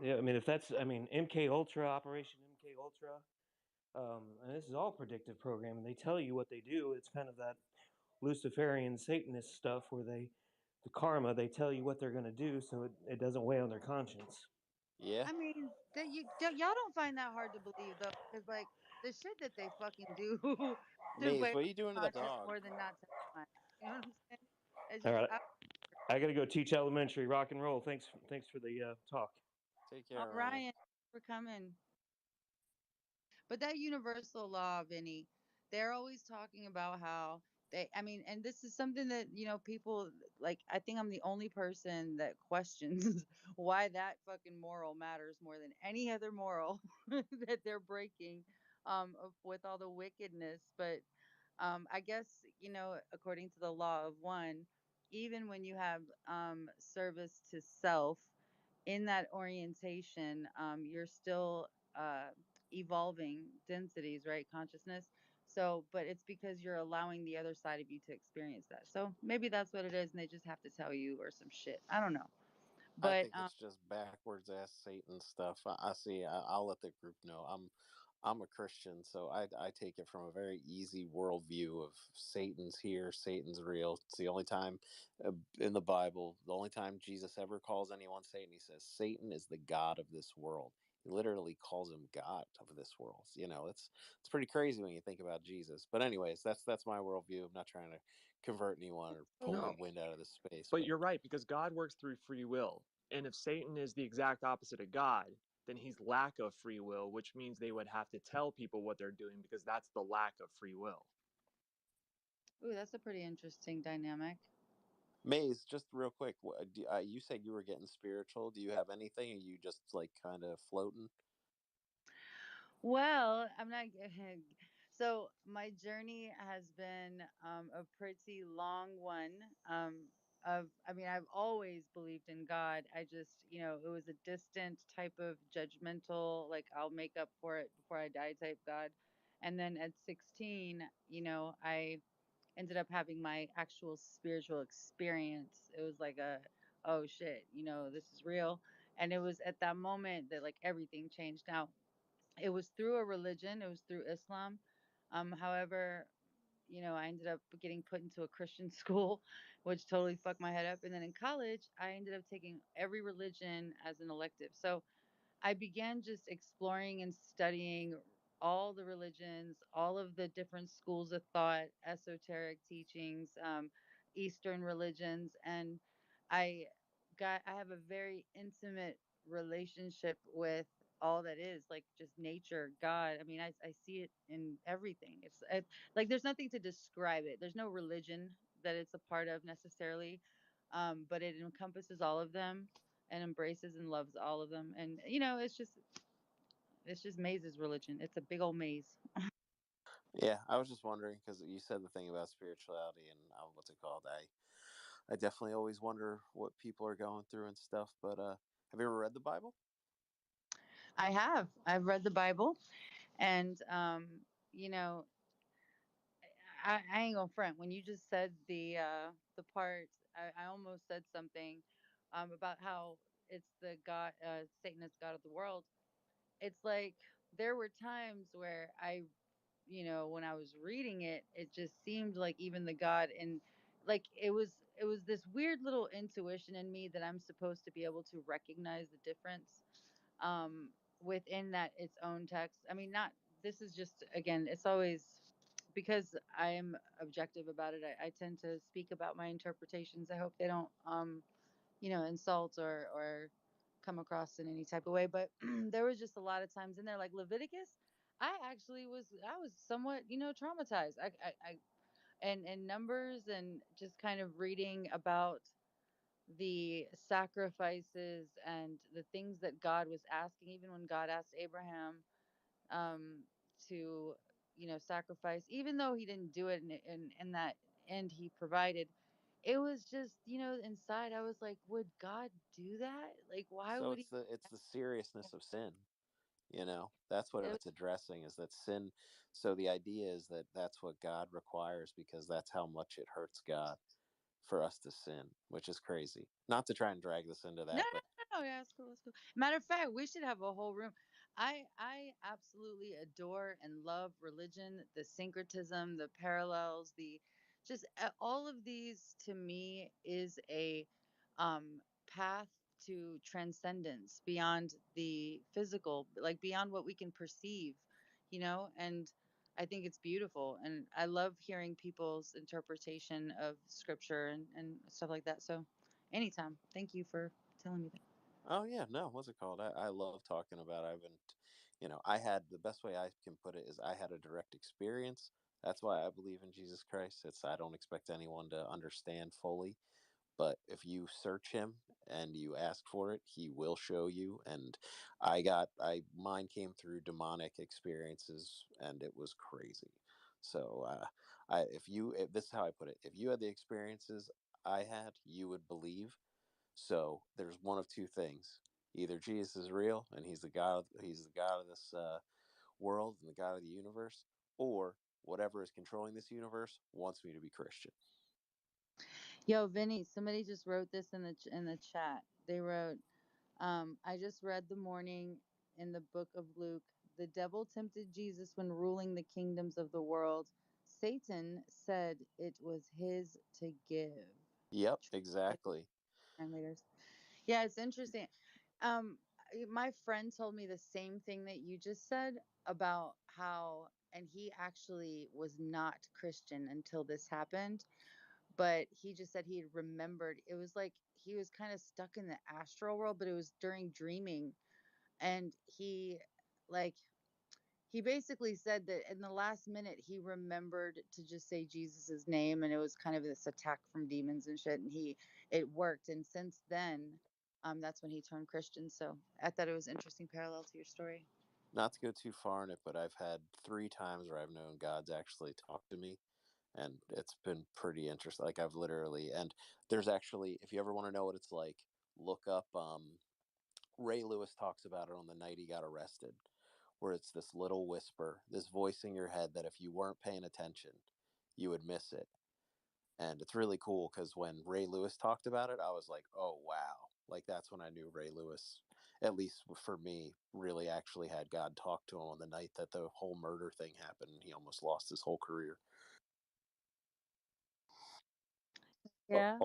Yeah, I mean, MK Ultra, Operation MK Ultra. And this is all predictive programming. They tell you what they do. It's kind of that Luciferian Satanist stuff where the karma, they tell you what they're going to do so it doesn't weigh on their conscience. Yeah. I mean, that y'all don't find that hard to believe though, because like the shit that they fucking do should Maze, weigh what are on you doing to your the conscience dog? more than not telling mine. You know what I'm saying? It's All just right, I got to go teach elementary rock and roll. Thanks for the talk. Take all care, Ryan. Ryan for coming. But that universal law, Vinny, they're always talking about how I mean, and this is something that, people like, I think I'm the only person that questions why that fucking moral matters more than any other moral that they're breaking with all the wickedness. But I guess, according to the law of one, even when you have service to self, in that orientation, you're still evolving densities, right? Consciousness. So, but it's because you're allowing the other side of you to experience that. So maybe that's what it is, and they just have to tell you or some shit. I don't know. I But think it's just backwards ass Satan stuff. I see. I'll let the group know. I'm a Christian, so I take it from a very easy worldview of Satan's here, Satan's real. It's the only time in the Bible, the only time Jesus ever calls anyone Satan, he says Satan is the god of this world. He literally calls him God of this world. It's pretty crazy when you think about Jesus. But anyways, that's my worldview. I'm not trying to convert anyone or pull the No, wind out of this space, but but you're right because God works through free will. And if Satan is the exact opposite of God, then he's lack of free will, which means they would have to tell people what they're doing because that's the lack of free will. ooh, that's a pretty interesting dynamic. Maze, just real quick, you said you were getting spiritual. Do you have anything? Or are you just like kind of floating? Well, I'm not. So my journey has been a pretty long one. I mean, I've always believed in God. I just, it was a distant type of judgmental, like I'll make up for it before I die type God. And then at 16, I ended up having my actual spiritual experience. It was like oh shit, this is real. And it was at that moment that like everything changed. Now, it was through a religion, it was through Islam. However, I ended up getting put into a Christian school, which totally fucked my head up. And then in college, I ended up taking every religion as an elective. So I began just exploring and studying all the religions, all of the different schools of thought, esoteric teachings, Eastern religions, and I I have a very intimate relationship with all that is like just nature, God. I mean, I see it in everything. Like there's nothing to describe it. There's no religion that it's a part of necessarily, but it encompasses all of them and embraces and loves all of them. And it's just Maze's religion. It's a big old maze. Yeah, I was just wondering because you said the thing about spirituality and what's it called? I definitely always wonder what people are going through and stuff. But have you ever read the Bible? I have. I've read the Bible, and you know, I ain't gonna front. When you just said the part, I almost said something about how it's the God, Satan is God of the world. It's like there were times where when I was reading it, it just seemed like even the God and like it was this weird little intuition in me that I'm supposed to be able to recognize the difference um, within that its own text. I mean, not this is just again, it's always because I am objective about it. I tend to speak about my interpretations. I hope they don't insult or come across in any type of way. But there was just a lot of times in there, like Leviticus. I was somewhat traumatized. And numbers and just kind of reading about the sacrifices and the things that God was asking, even when God asked Abraham to sacrifice, even though he didn't do it in that end he provided. It was just inside I was like, would God do that? Like, why So would it's he? the seriousness of sin. That's what It, it's addressing is that sin. So the idea is that that's what God requires because that's how much it hurts God for us to sin, which is crazy. Not to try and drag this into no, that, but no, no, no, yeah, it's cool, it's cool. Matter of fact, we should have a whole room. I absolutely adore and love religion, the syncretism, the parallels, the just all of these to me is a path to transcendence beyond the physical, like beyond what we can perceive, and I think it's beautiful. And I love hearing people's interpretation of scripture and stuff like that. So, anytime. Thank you for telling me that. oh yeah, no, what's it called? I love talking about. I haven't, I had the best way I can put it is I had a direct experience. That's why I believe in Jesus Christ. It's I don't expect anyone to understand fully, but if you search him and you ask for it, he will show you. And mine came through demonic experiences, and it was crazy. So, if this is how I put it, if you had the experiences I had, you would believe. So there's one of two things: either Jesus is real and he's the God of this world and the God of the universe, or whatever is controlling this universe wants me to be Christian. Yo, Vinny, somebody just wrote this in the chat. They wrote, I just read the morning in the book of Luke. The devil tempted Jesus when ruling the kingdoms of the world. Satan said it was his to give. Yep, exactly. Translators. Yeah, it's interesting. Um, my friend told me the same thing that you just said about how, and he actually was not Christian until this happened, but he just said he had remembered. It was like he was kind of stuck in the astral world, but it was during dreaming, and like, he basically said that in the last minute he remembered to just say Jesus's name, and it was kind of this attack from demons and shit, and it worked. And since then, that's when he turned Christian. So I thought it was interesting parallel to your story. Not to go too far in it, but I've had 3 times where I've known God's actually talked to me, and it's been pretty interesting. Like I've literally, and there's actually, if you ever want to know what it's like, look up. Ray Lewis talks about it on the night he got arrested, where it's this little whisper, this voice in your head that if you weren't paying attention, you would miss it. And it's really cool because when Ray Lewis talked about it, I was like, oh, wow. Like, that's when I knew Ray Lewis, at least for me, really actually had God talk to him on the night that the whole murder thing happened. He almost lost his whole career. Yeah.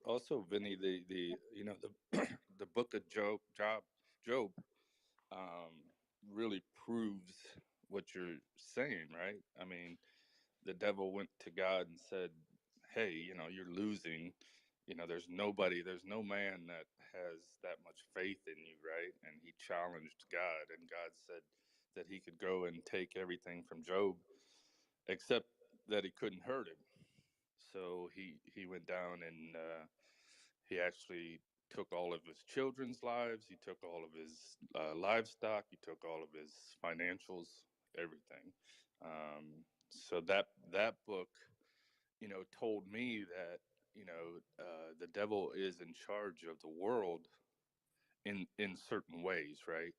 Also, Vinny, the the the book of Job, um, really proves what you're saying, right? I mean, the devil went to God and said, "Hey, you're losing. There's nobody, there's no man that has that much faith in you, right?" And he challenged God, and God said that he could go and take everything from Job, except that he couldn't hurt him. So he went down and he actually took all of his children's lives. He took all of his livestock. He took all of his financials, everything. So that book, told me that the devil is in charge of the world in certain ways, right?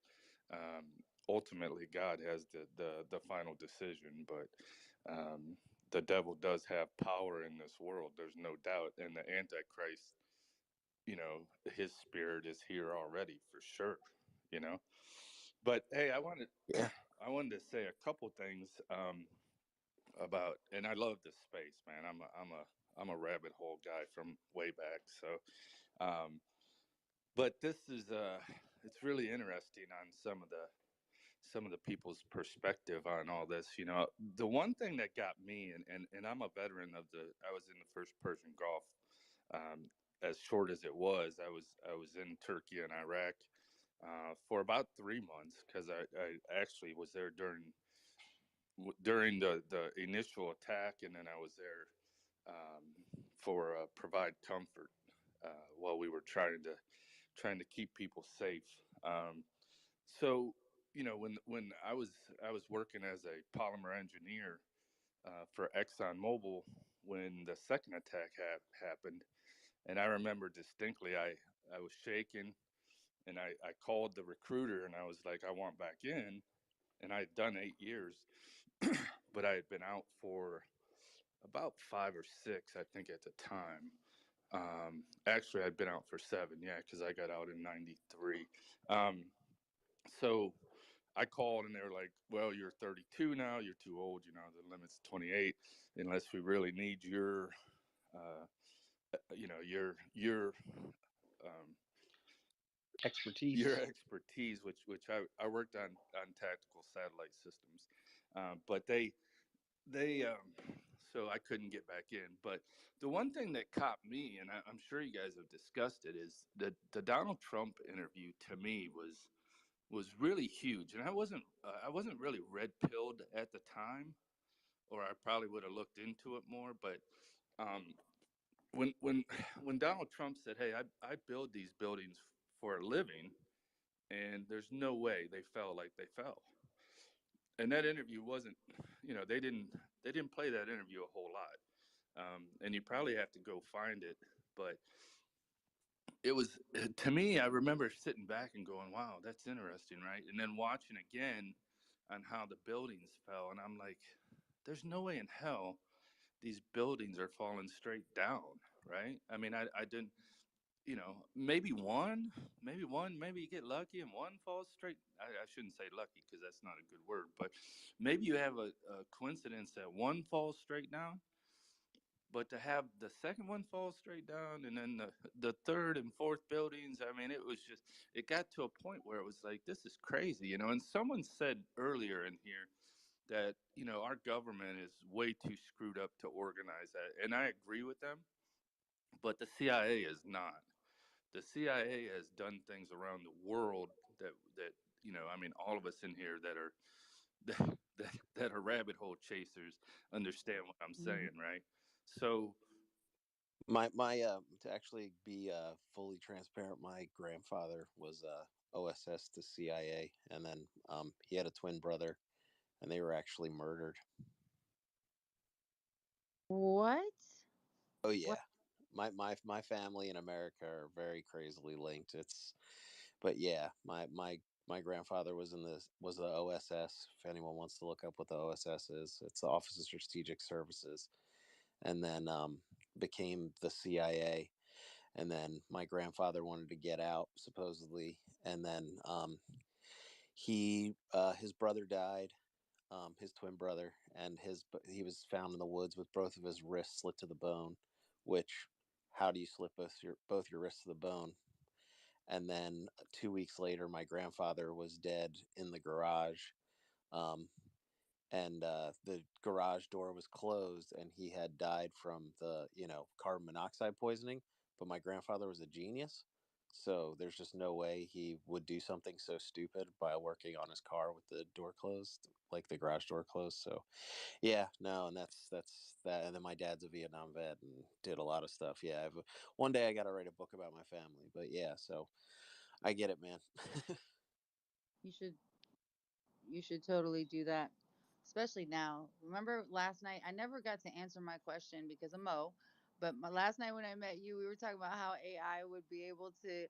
Um, Ultimately, God has the final decision, but the devil does have power in this world. There's no doubt, and the Antichrist, his spirit is here already for sure. You know, but hey, Yeah. I wanted to say a couple things about, and I love this space, man. I'm a rabbit hole guy from way back. So, but this is it's really interesting on some of the people's perspective on all this. The one thing that got me, and I'm a veteran of I was in the first Persian Gulf, as short as it was. I was in Turkey and Iraq for about 3 months because I actually was there during the initial attack, and then I was there for provide comfort while we were trying to keep people safe. So when I was working as a polymer engineer for ExxonMobil when the second attack happened, and I remember distinctly I was shaking, and I called the recruiter and I was like, I want back in, and I had done 8 years, but I had been out for about 5 or 6, I think, at the time. Actually, I'd been out for 7, yeah, because I got out in '93. So I called and they were like, "Well, you're 32 now. You're too old. The limit's 28. Unless we really need uh, your um, Expertise. your expertise, which I worked on tactical satellite systems, but they so I couldn't get back in. But the one thing that caught me, and I'm sure you guys have discussed it, is that the Donald Trump interview to me was really huge, and I wasn't really red pilled at the time, or I probably would have looked into it more. But um, when when when Donald Trump said, "Hey, I build these buildings for a living," and there's no way they fell like they fell. And that interview wasn't, they didn't play that interview a whole lot, and you probably have to go find it. But it was, to me, I remember sitting back and going, "Wow, that's interesting," right? And then watching again on how the buildings fell, and I'm like, "There's no way in hell these buildings are falling straight down, right?" I mean, I didn't, maybe you get lucky and one falls straight. I shouldn't say lucky because that's not a good word, but maybe you have a coincidence that one falls straight down, but to have the second one fall straight down, and then the third and fourth buildings, I mean, it got to a point where it was like, this is crazy. And someone said earlier in here that, our government is way too screwed up to organize that. And I agree with them, but the CIA is not. The CIA has done things around the world that I mean, all of us in here that are that are rabbit hole chasers understand what I'm Mhm. saying, right? So My to actually be fully transparent, my grandfather was OSS to CIA, and then he had a twin brother, and they were actually murdered. What? Oh What? yeah, my family in America are very crazily linked. But yeah, my My grandfather was the OSS. If anyone wants to look up what the OSS is, it's the Office of Strategic Services, and then became the CIA. And then my grandfather wanted to get out supposedly, and then his brother died, his twin brother, and he was found in the woods with both of his wrists slit to the bone. Which, how do you slip both your wrists to the bone? And then 2 weeks later, my grandfather was dead in the garage, um, and the garage door was closed, and he had died from the carbon monoxide poisoning. But my grandfather was a genius, so there's just no way he would do something so stupid by working on his car with the door closed, like the garage door closed. So yeah, no, and that's that. And then my dad's a Vietnam vet and did a lot of stuff. Yeah, one day I got to write a book about my family. But yeah, so I get it, man. You should totally do that, especially now. Remember last night? I never got to answer my question because of Mo, but last night when I met you, we were talking about how AI would be able to,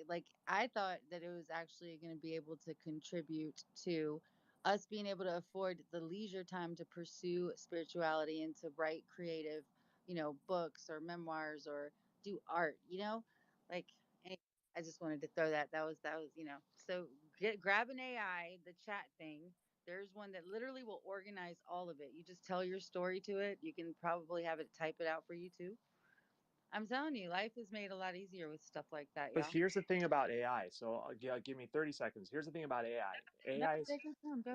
like, I thought that it was actually going to be able to contribute to us being able to afford the leisure time to pursue spirituality and to write creative, books or memoirs or do art, like. I just wanted to throw that. That was. So grab an AI, the chat thing. There's one that literally will organize all of it. You just tell your story to it. You can probably have it type it out for you too. I'm telling you, life is made a lot easier with stuff like that, But y'all. here's the thing about AI. So yeah, give me 30 seconds. Here's the thing about AI. No, take your time. Go.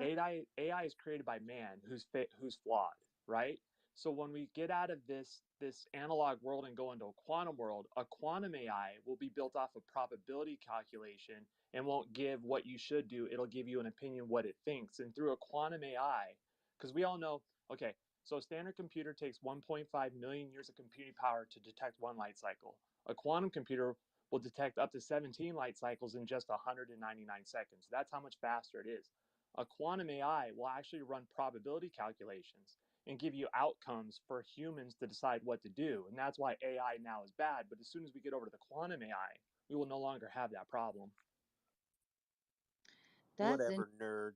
AI is created by man who's flawed, right? So when we get out of this analog world and go into a quantum world, a quantum AI will be built off of probability calculation and won't give what you should do. It'll give you an opinion what it thinks. And through a quantum AI, because we all know, okay, so a standard computer takes 1.5 million years of computing power to detect one light cycle. A quantum computer will detect up to 17 light cycles in just 199 seconds. That's how much faster it is. A quantum AI will actually run probability calculations and give you outcomes for humans to decide what to do. And that's why AI now is bad. But as soon as we get over to the quantum AI, we will no longer have that problem. That's Whatever, nerd.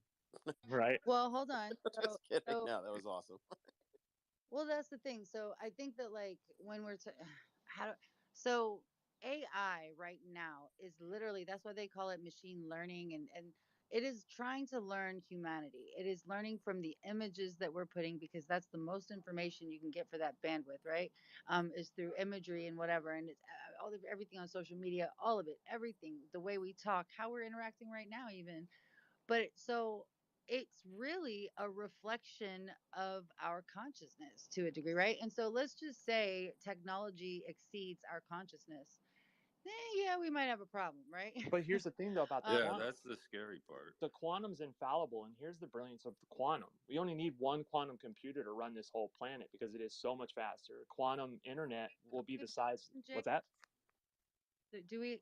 Right. Well, hold on. Just kidding. No, that was awesome. Well, that's the thing. So I think that like when we're how do, so AI right now is literally, that's why they call it machine learning, and it is trying to learn humanity. It is learning from the images that we're putting, because that's the most information you can get for that bandwidth, right? Is through imagery and whatever, and it's everything on social media, all of it, everything, the way we talk, how we're interacting right now, even. But so it's really a reflection of our consciousness to a degree, right? And so let's just say technology exceeds our consciousness. Yeah, we might have a problem, right? But here's the thing, though, about the Yeah, quantum. that's the scary part. The quantum's infallible, and here's the brilliance of the quantum. We only need one quantum computer to run this whole planet because it is so much faster. Quantum internet will be the size. What's that? Do we?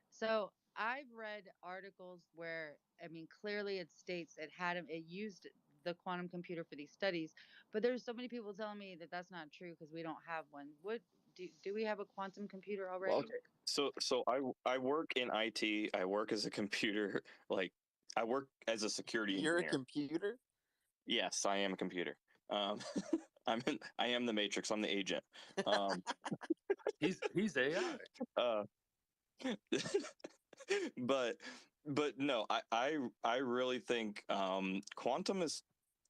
So I've read articles where, I mean, clearly it states it used the quantum computer for these studies, but there's so many people telling me that that's not true because we don't have one. What do we have a quantum computer Well, already? okay. So I work in IT. I work as a computer. Like I work as a security You're a engineer. computer? Yes, I am a computer. Um, I am the Matrix. I'm the agent. He's AI. Uh, but no, I really think quantum is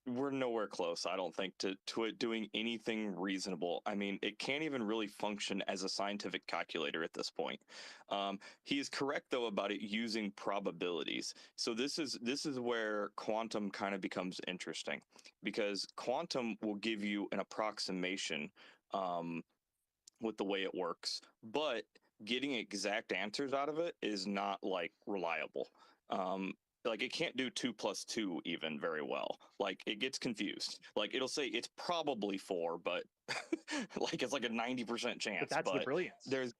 we're nowhere close. I don't think to it doing anything reasonable. I mean, it can't even really function as a scientific calculator at this point. He is correct though about it using probabilities. So this is where quantum kind of becomes interesting, because quantum will give you an approximation. With the way it works, but getting exact answers out of it is not like reliable. Um, like it can't do 2 plus 2 even very well. Like it gets confused. Like it'll say it's probably 4, but like it's like a 90% But chance. that's the But brilliance. there's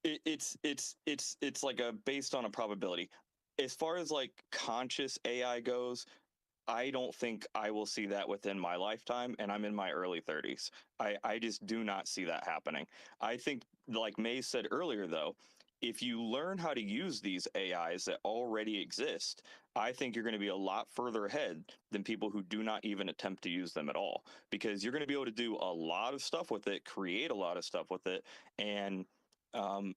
it's like a based on a probability. As far as like conscious AI goes, I don't think I will see that within my lifetime, and I'm in my early 30s. I just do not see that happening. I think, like May said earlier, though, if you learn how to use these AIs that already exist, I think you're going to be a lot further ahead than people who do not even attempt to use them at all, because you're going to be able to do a lot of stuff with it, create a lot of stuff with it, and um,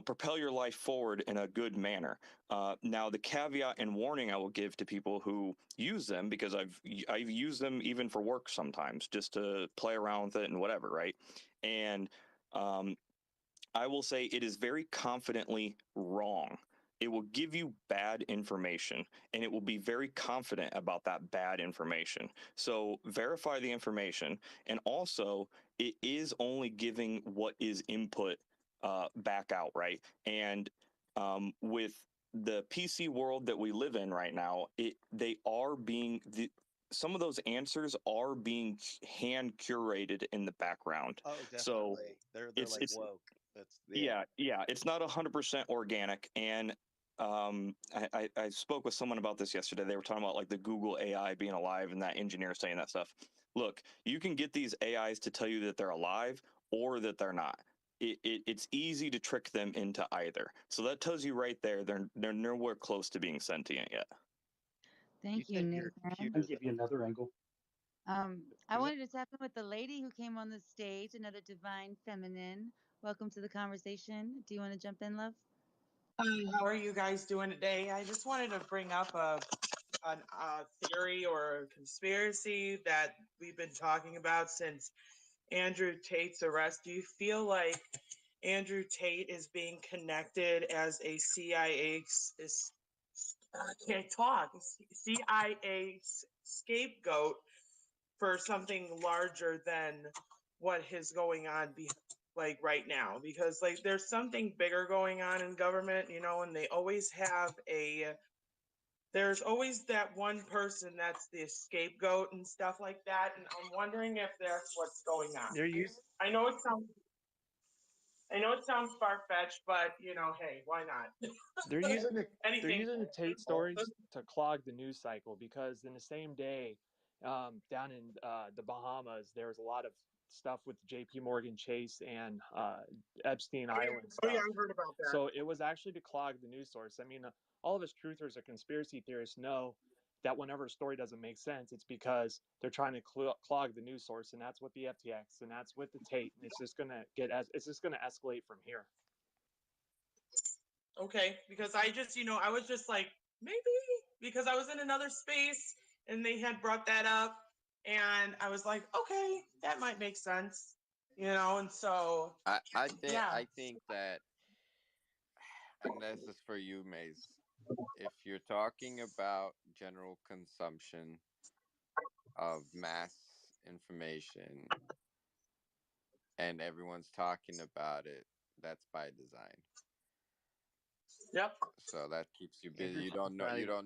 propel your life forward in a good manner. Now, the caveat and warning I will give to people who use them, because I've used them even for work sometimes, just to play around with it and whatever, right? And um, I will say it is very confidently wrong. It will give you bad information, and it will be very confident about that bad information. So verify the information, and also it is only giving what is input back out, right? And with the PC world that we live in right now, they are being some of those answers are being hand curated in the background. Oh, So definitely. They're it's like woke. That's yeah, it's not 100% organic. And I spoke with someone about this yesterday. They were talking about like the Google AI being alive and that engineer saying that stuff. Look, you can get these AIs to tell you that they're alive or that they're not. It's easy to trick them into either. So that tells you right there they're nowhere close to being sentient yet. Thank you, Nathan. I'll give you another angle. I wanted to tap in with the lady who came on the stage, another divine feminine. Welcome to the conversation. Do you want to jump in, love? How are you guys doing today? I just wanted to bring up a theory or a conspiracy that we've been talking about since Andrew Tate's arrest. Do you feel like Andrew Tate is being connected as a CIA can't talk CIA scapegoat for something larger than what is going on like right now? Because like there's something bigger going on in government, and they always have there's always that one person that's the scapegoat and stuff like that, and I'm wondering if that's what's going on. I know it sounds far-fetched, but hey, why not? They're using they're Anything. using the Tate stories to clog the news cycle, because in the same day, down in the Bahamas, there was a lot of stuff with J.P. Morgan Chase and Epstein Island Oh yeah, stuff. I heard about that. So it was actually to clog the news source. I mean, all of us truthers or conspiracy theorists know that whenever a story doesn't make sense, it's because they're trying to clog the news source, and that's what the FTX, and that's with the Tate, and it's just gonna escalate from here. Okay, because I was just like, maybe, because I was in another space and they had brought that up, and I was like, okay, that might make sense, and so yeah. I think that, and this is for you, Mace. If you're talking about general consumption of mass information and everyone's talking about it, that's by design. Yep. So that keeps you busy. You don't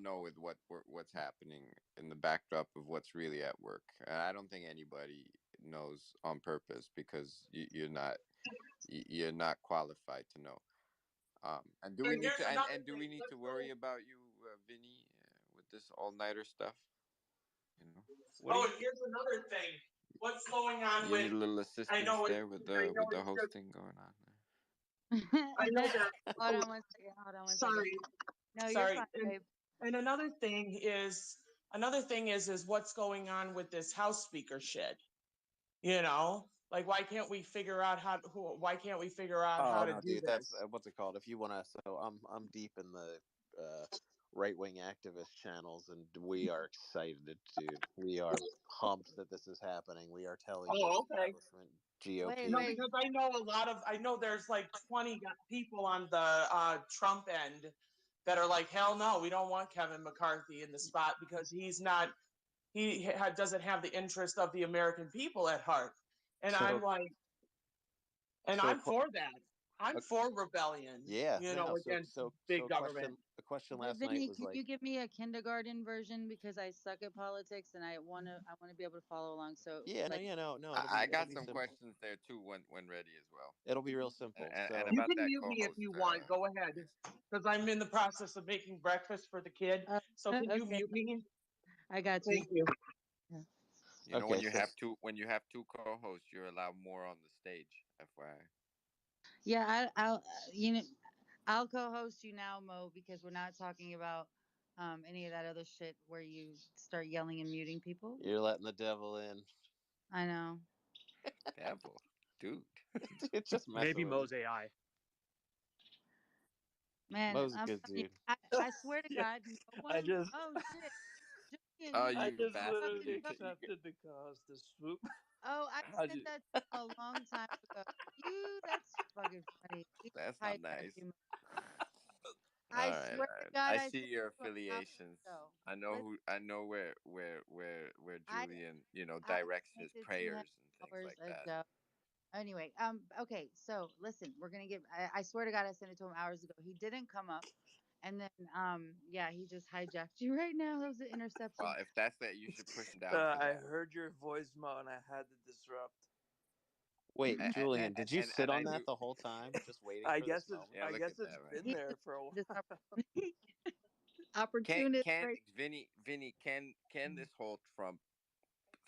know with what's happening in the backdrop of what's really at work. And I don't think anybody knows on purpose, because you're not qualified to know. And do we need to and do we need to worry about you, Vinny, with this all-nighter stuff? And here's another thing. What's going on You need a little assistance there with the hosting going on there. I know that. Hold on one second. Sorry. No, Sorry. you're fine, babe. And another thing is what's going on with this House Speaker shit. Like why can't we figure out how to do dude, this? that's what's it called? If you want to, so I'm deep in the right-wing activist channels, and we are excited, dude. We are pumped that this is happening. We are telling the establishment GOP. No, because I know there's like 20 people on the Trump end that are like, hell no, we don't want Kevin McCarthy in the spot because doesn't have the interest of the American people at heart. And I'm like, I'm for that. I'm for rebellion. Yeah, against big government. The question last Vinny, night was can like, you give me a kindergarten version, because I suck at politics and I want to be able to follow along. So no. I got some questions there too when ready as well. It'll be real simple. And You about can that mute me if you want. Go ahead, because I'm in the process of making breakfast for the kid. So can you mute me? I got you. Thank you. You know, when you have two co-hosts, you're allowed more on the stage. FYI. Yeah, I'll co-host you now, Mo, because we're not talking about any of that other shit where you start yelling and muting people. You're letting the devil in. I know. Devil, dude. It's just Maybe messing with Mo's AI. Man, Mo's a good dude. I swear to Yeah, God, no I one. just, Oh shit, Julian, Oh, you I you didn't just bastard! fucking literally vote. accepted the co-host to swoop. Oh, I How'd sent you? that to him a long time ago. That's fucking funny. We That's not hijacked nice. you. All I right, swear all to right. God, I I see sent your it to him hours affiliations. ago. I know Listen, who. I know where I Julian, I directs sent his it to him prayers and things hours like that. ago. Anyway, okay, so listen, we're gonna give. I swear to God, I sent it to him hours ago. He didn't come up, and then yeah, he just hijacked you right now. That was an interception. Well, if that's that, you should push him down for I that. heard your voice, Mo, and I had to disrupt. Wait, Julian, did you sit And I on that knew. the whole time, just waiting I for this guess it's moment? Yeah, I look guess at it's that, man. been there for a while. This opportunity, Can opportunist, can right? Vinny can this whole Trump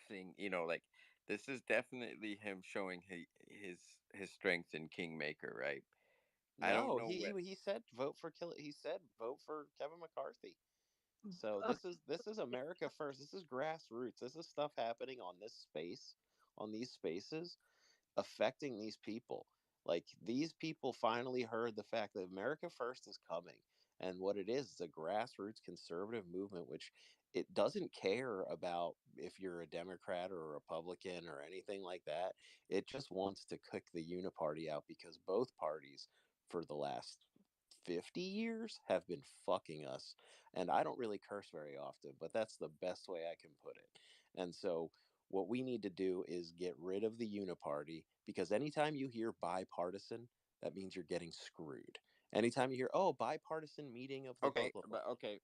thing, like this is definitely him showing his strength in Kingmaker, right? I don't No, know what. he said vote for Kill. He said vote for Kevin McCarthy. So Oh, this is America first. This is grassroots. This is stuff happening on this space, on these spaces, affecting these people. Like these people finally heard the fact that America First is coming. And what it is a grassroots conservative movement, which it doesn't care about if you're a Democrat or a Republican or anything like that. It just wants to kick the uniparty out because both parties for the last 50 years have been fucking us. And I don't really curse very often, but that's the best way I can put it. And so what we need to do is get rid of the uniparty because anytime you hear bipartisan, that means you're getting screwed. Anytime you hear, oh, bipartisan meeting of the blah, Okay, blah, blah. but okay,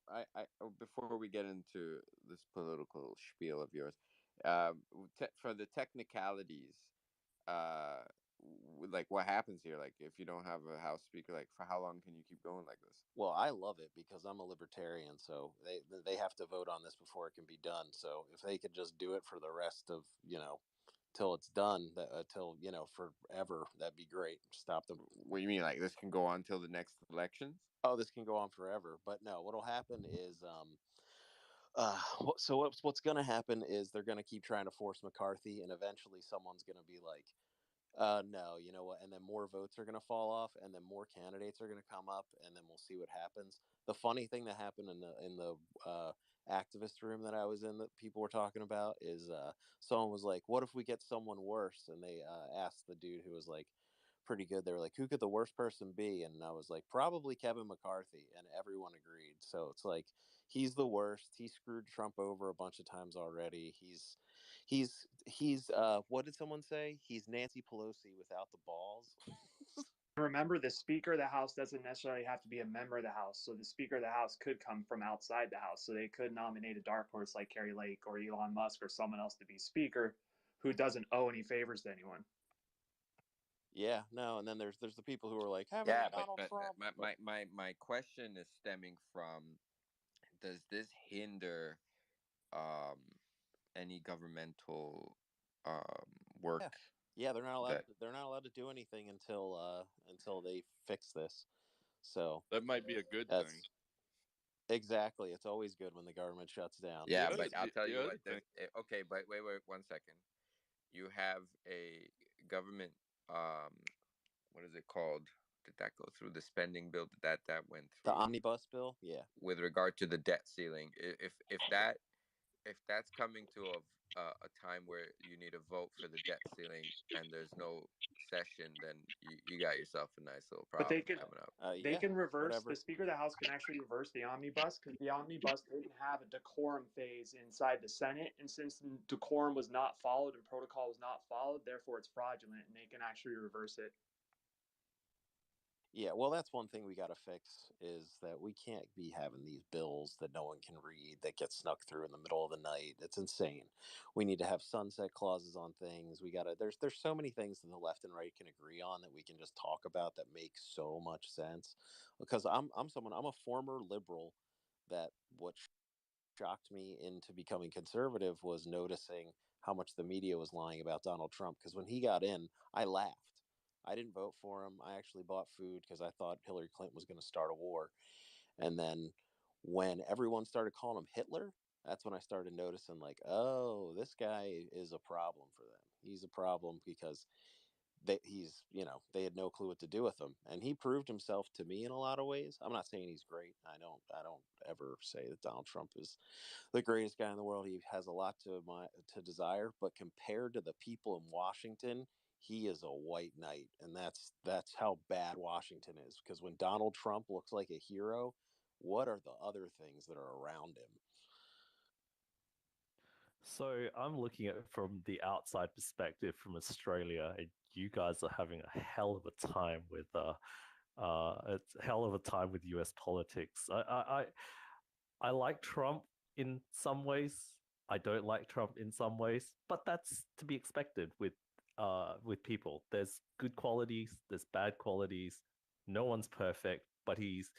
before we get into this political spiel of yours, for the technicalities, like what happens here? Like if you don't have a House Speaker, like for how long can you keep going like this? Well, I love it because I'm a libertarian, so they have to vote on this before it can be done. So if they could just do it for the rest of till it's done, till forever, that'd be great. Stop them. What do you mean, like this can go on till the next elections? Oh, this can go on forever. But no, what'll happen is so what's going to happen is they're going to keep trying to force McCarthy, and eventually someone's going to be like, no, you know what? And then more votes are going to fall off, and then more candidates are going to come up, and then we'll see what happens. The funny thing that happened in the activist room that I was in that people were talking about is someone was like, "What if we get someone worse?" And they asked the dude who was like pretty good. They were like, "Who could the worst person be?" And I was like, "Probably Kevin McCarthy," and everyone agreed. So it's like he's the worst. He screwed Trump over a bunch of times already. He's what did someone say? He's Nancy Pelosi without the balls. Remember, the Speaker of the House doesn't necessarily have to be a member of the House. So the Speaker of the House could come from outside the House. So they could nominate a dark horse like Carrie Lake or Elon Musk or someone else to be Speaker who doesn't owe any favors to anyone. Yeah, no, and then there's the people who are like, have it Yeah, like Donald but Trump. my question is stemming from, does this hinder um any governmental work Yeah, yeah, that they're not allowed to do anything until they fix this. So That might be a good thing. that's exactly. It's always good when the government shuts down. yeah, The other but I'll tell the you what, other thing. okay, but wait 1 second. You have a government, what is it called? Did that go through the spending bill? That went The through omnibus bill, yeah. with regard to the debt ceiling? If that's coming to a time where you need a vote for the debt ceiling and there's no session, then you got yourself a nice little But problem coming up. they Yeah, can reverse, whatever. the Speaker of the House can actually reverse the omnibus because the omnibus didn't have a decorum phase inside the Senate. And since decorum was not followed and protocol was not followed, therefore it's fraudulent and they can actually reverse it. Yeah, well, that's one thing we got to fix is that we can't be having these bills that no one can read that get snuck through in the middle of the night. It's insane. We need to have sunset clauses on things. We got to there's so many things that the left and right can agree on that we can just talk about that make so much sense. Because I'm a former liberal that what shocked me into becoming conservative was noticing how much the media was lying about Donald Trump because when he got in, I laughed. I didn't vote for him. I actually bought food because I thought Hillary Clinton was going to start a war. And then when everyone started calling him Hitler, that's when I started noticing, like, oh, this guy is a problem for them. He's a problem because they had no clue what to do with him, and he proved himself to me in a lot of ways. I'm not saying he's great. I don't ever say that Donald Trump is the greatest guy in the world. He has a lot to desire, but compared to the people in Washington, he is a white knight, and that's how bad Washington is. Because when Donald Trump looks like a hero, what are the other things that are around him? So I'm looking at it from the outside perspective from Australia, and you guys are having a hell of a time with it's a hell of a time with US politics. I like Trump in some ways. I don't like Trump in some ways, but that's to be expected with people. There's good qualities, there's bad qualities. No one's perfect, but he's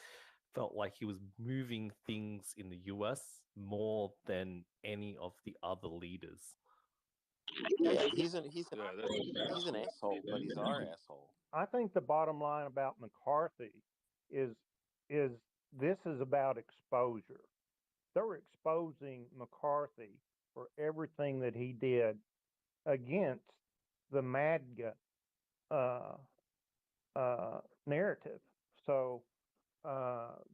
felt like he was moving things in the US more than any of the other leaders. Yeah, he's an that's asshole, but he's our asshole. I think the bottom line about McCarthy is is this is about exposure. They were exposing McCarthy for everything that he did against the MAGA narrative. So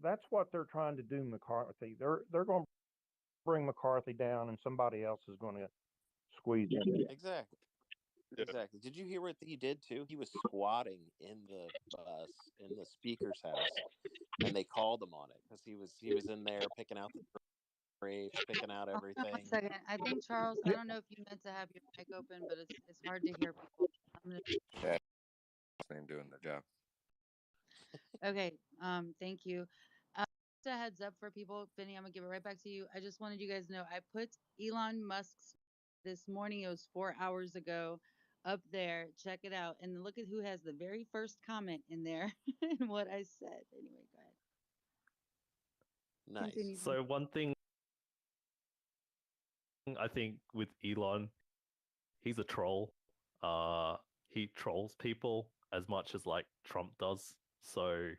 that's what they're trying to do, McCarthy. They're going to bring McCarthy down, and somebody else is going to squeeze in. Exactly. Exactly. Did you hear what he did too? He was squatting in the bus in the speaker's house, and they called him on it because he was in there picking out the grapes, picking out Hold on one everything. second. I think Charles, I don't know if you meant to have your mic open, but it's hard to hear people. I'm gonna... Yeah, name doing their job. Okay. Thank you. Just a heads up for people, Benny. I'm gonna give it right back to you. I just wanted you guys to know I put Elon Musk's this morning. It was 4 hours ago. Up there, check it out, and look at who has the very first comment in there and what I said. Anyway, go ahead. Nice. Continue. So one thing I think with Elon, he's a troll. He trolls people as much as like Trump does. So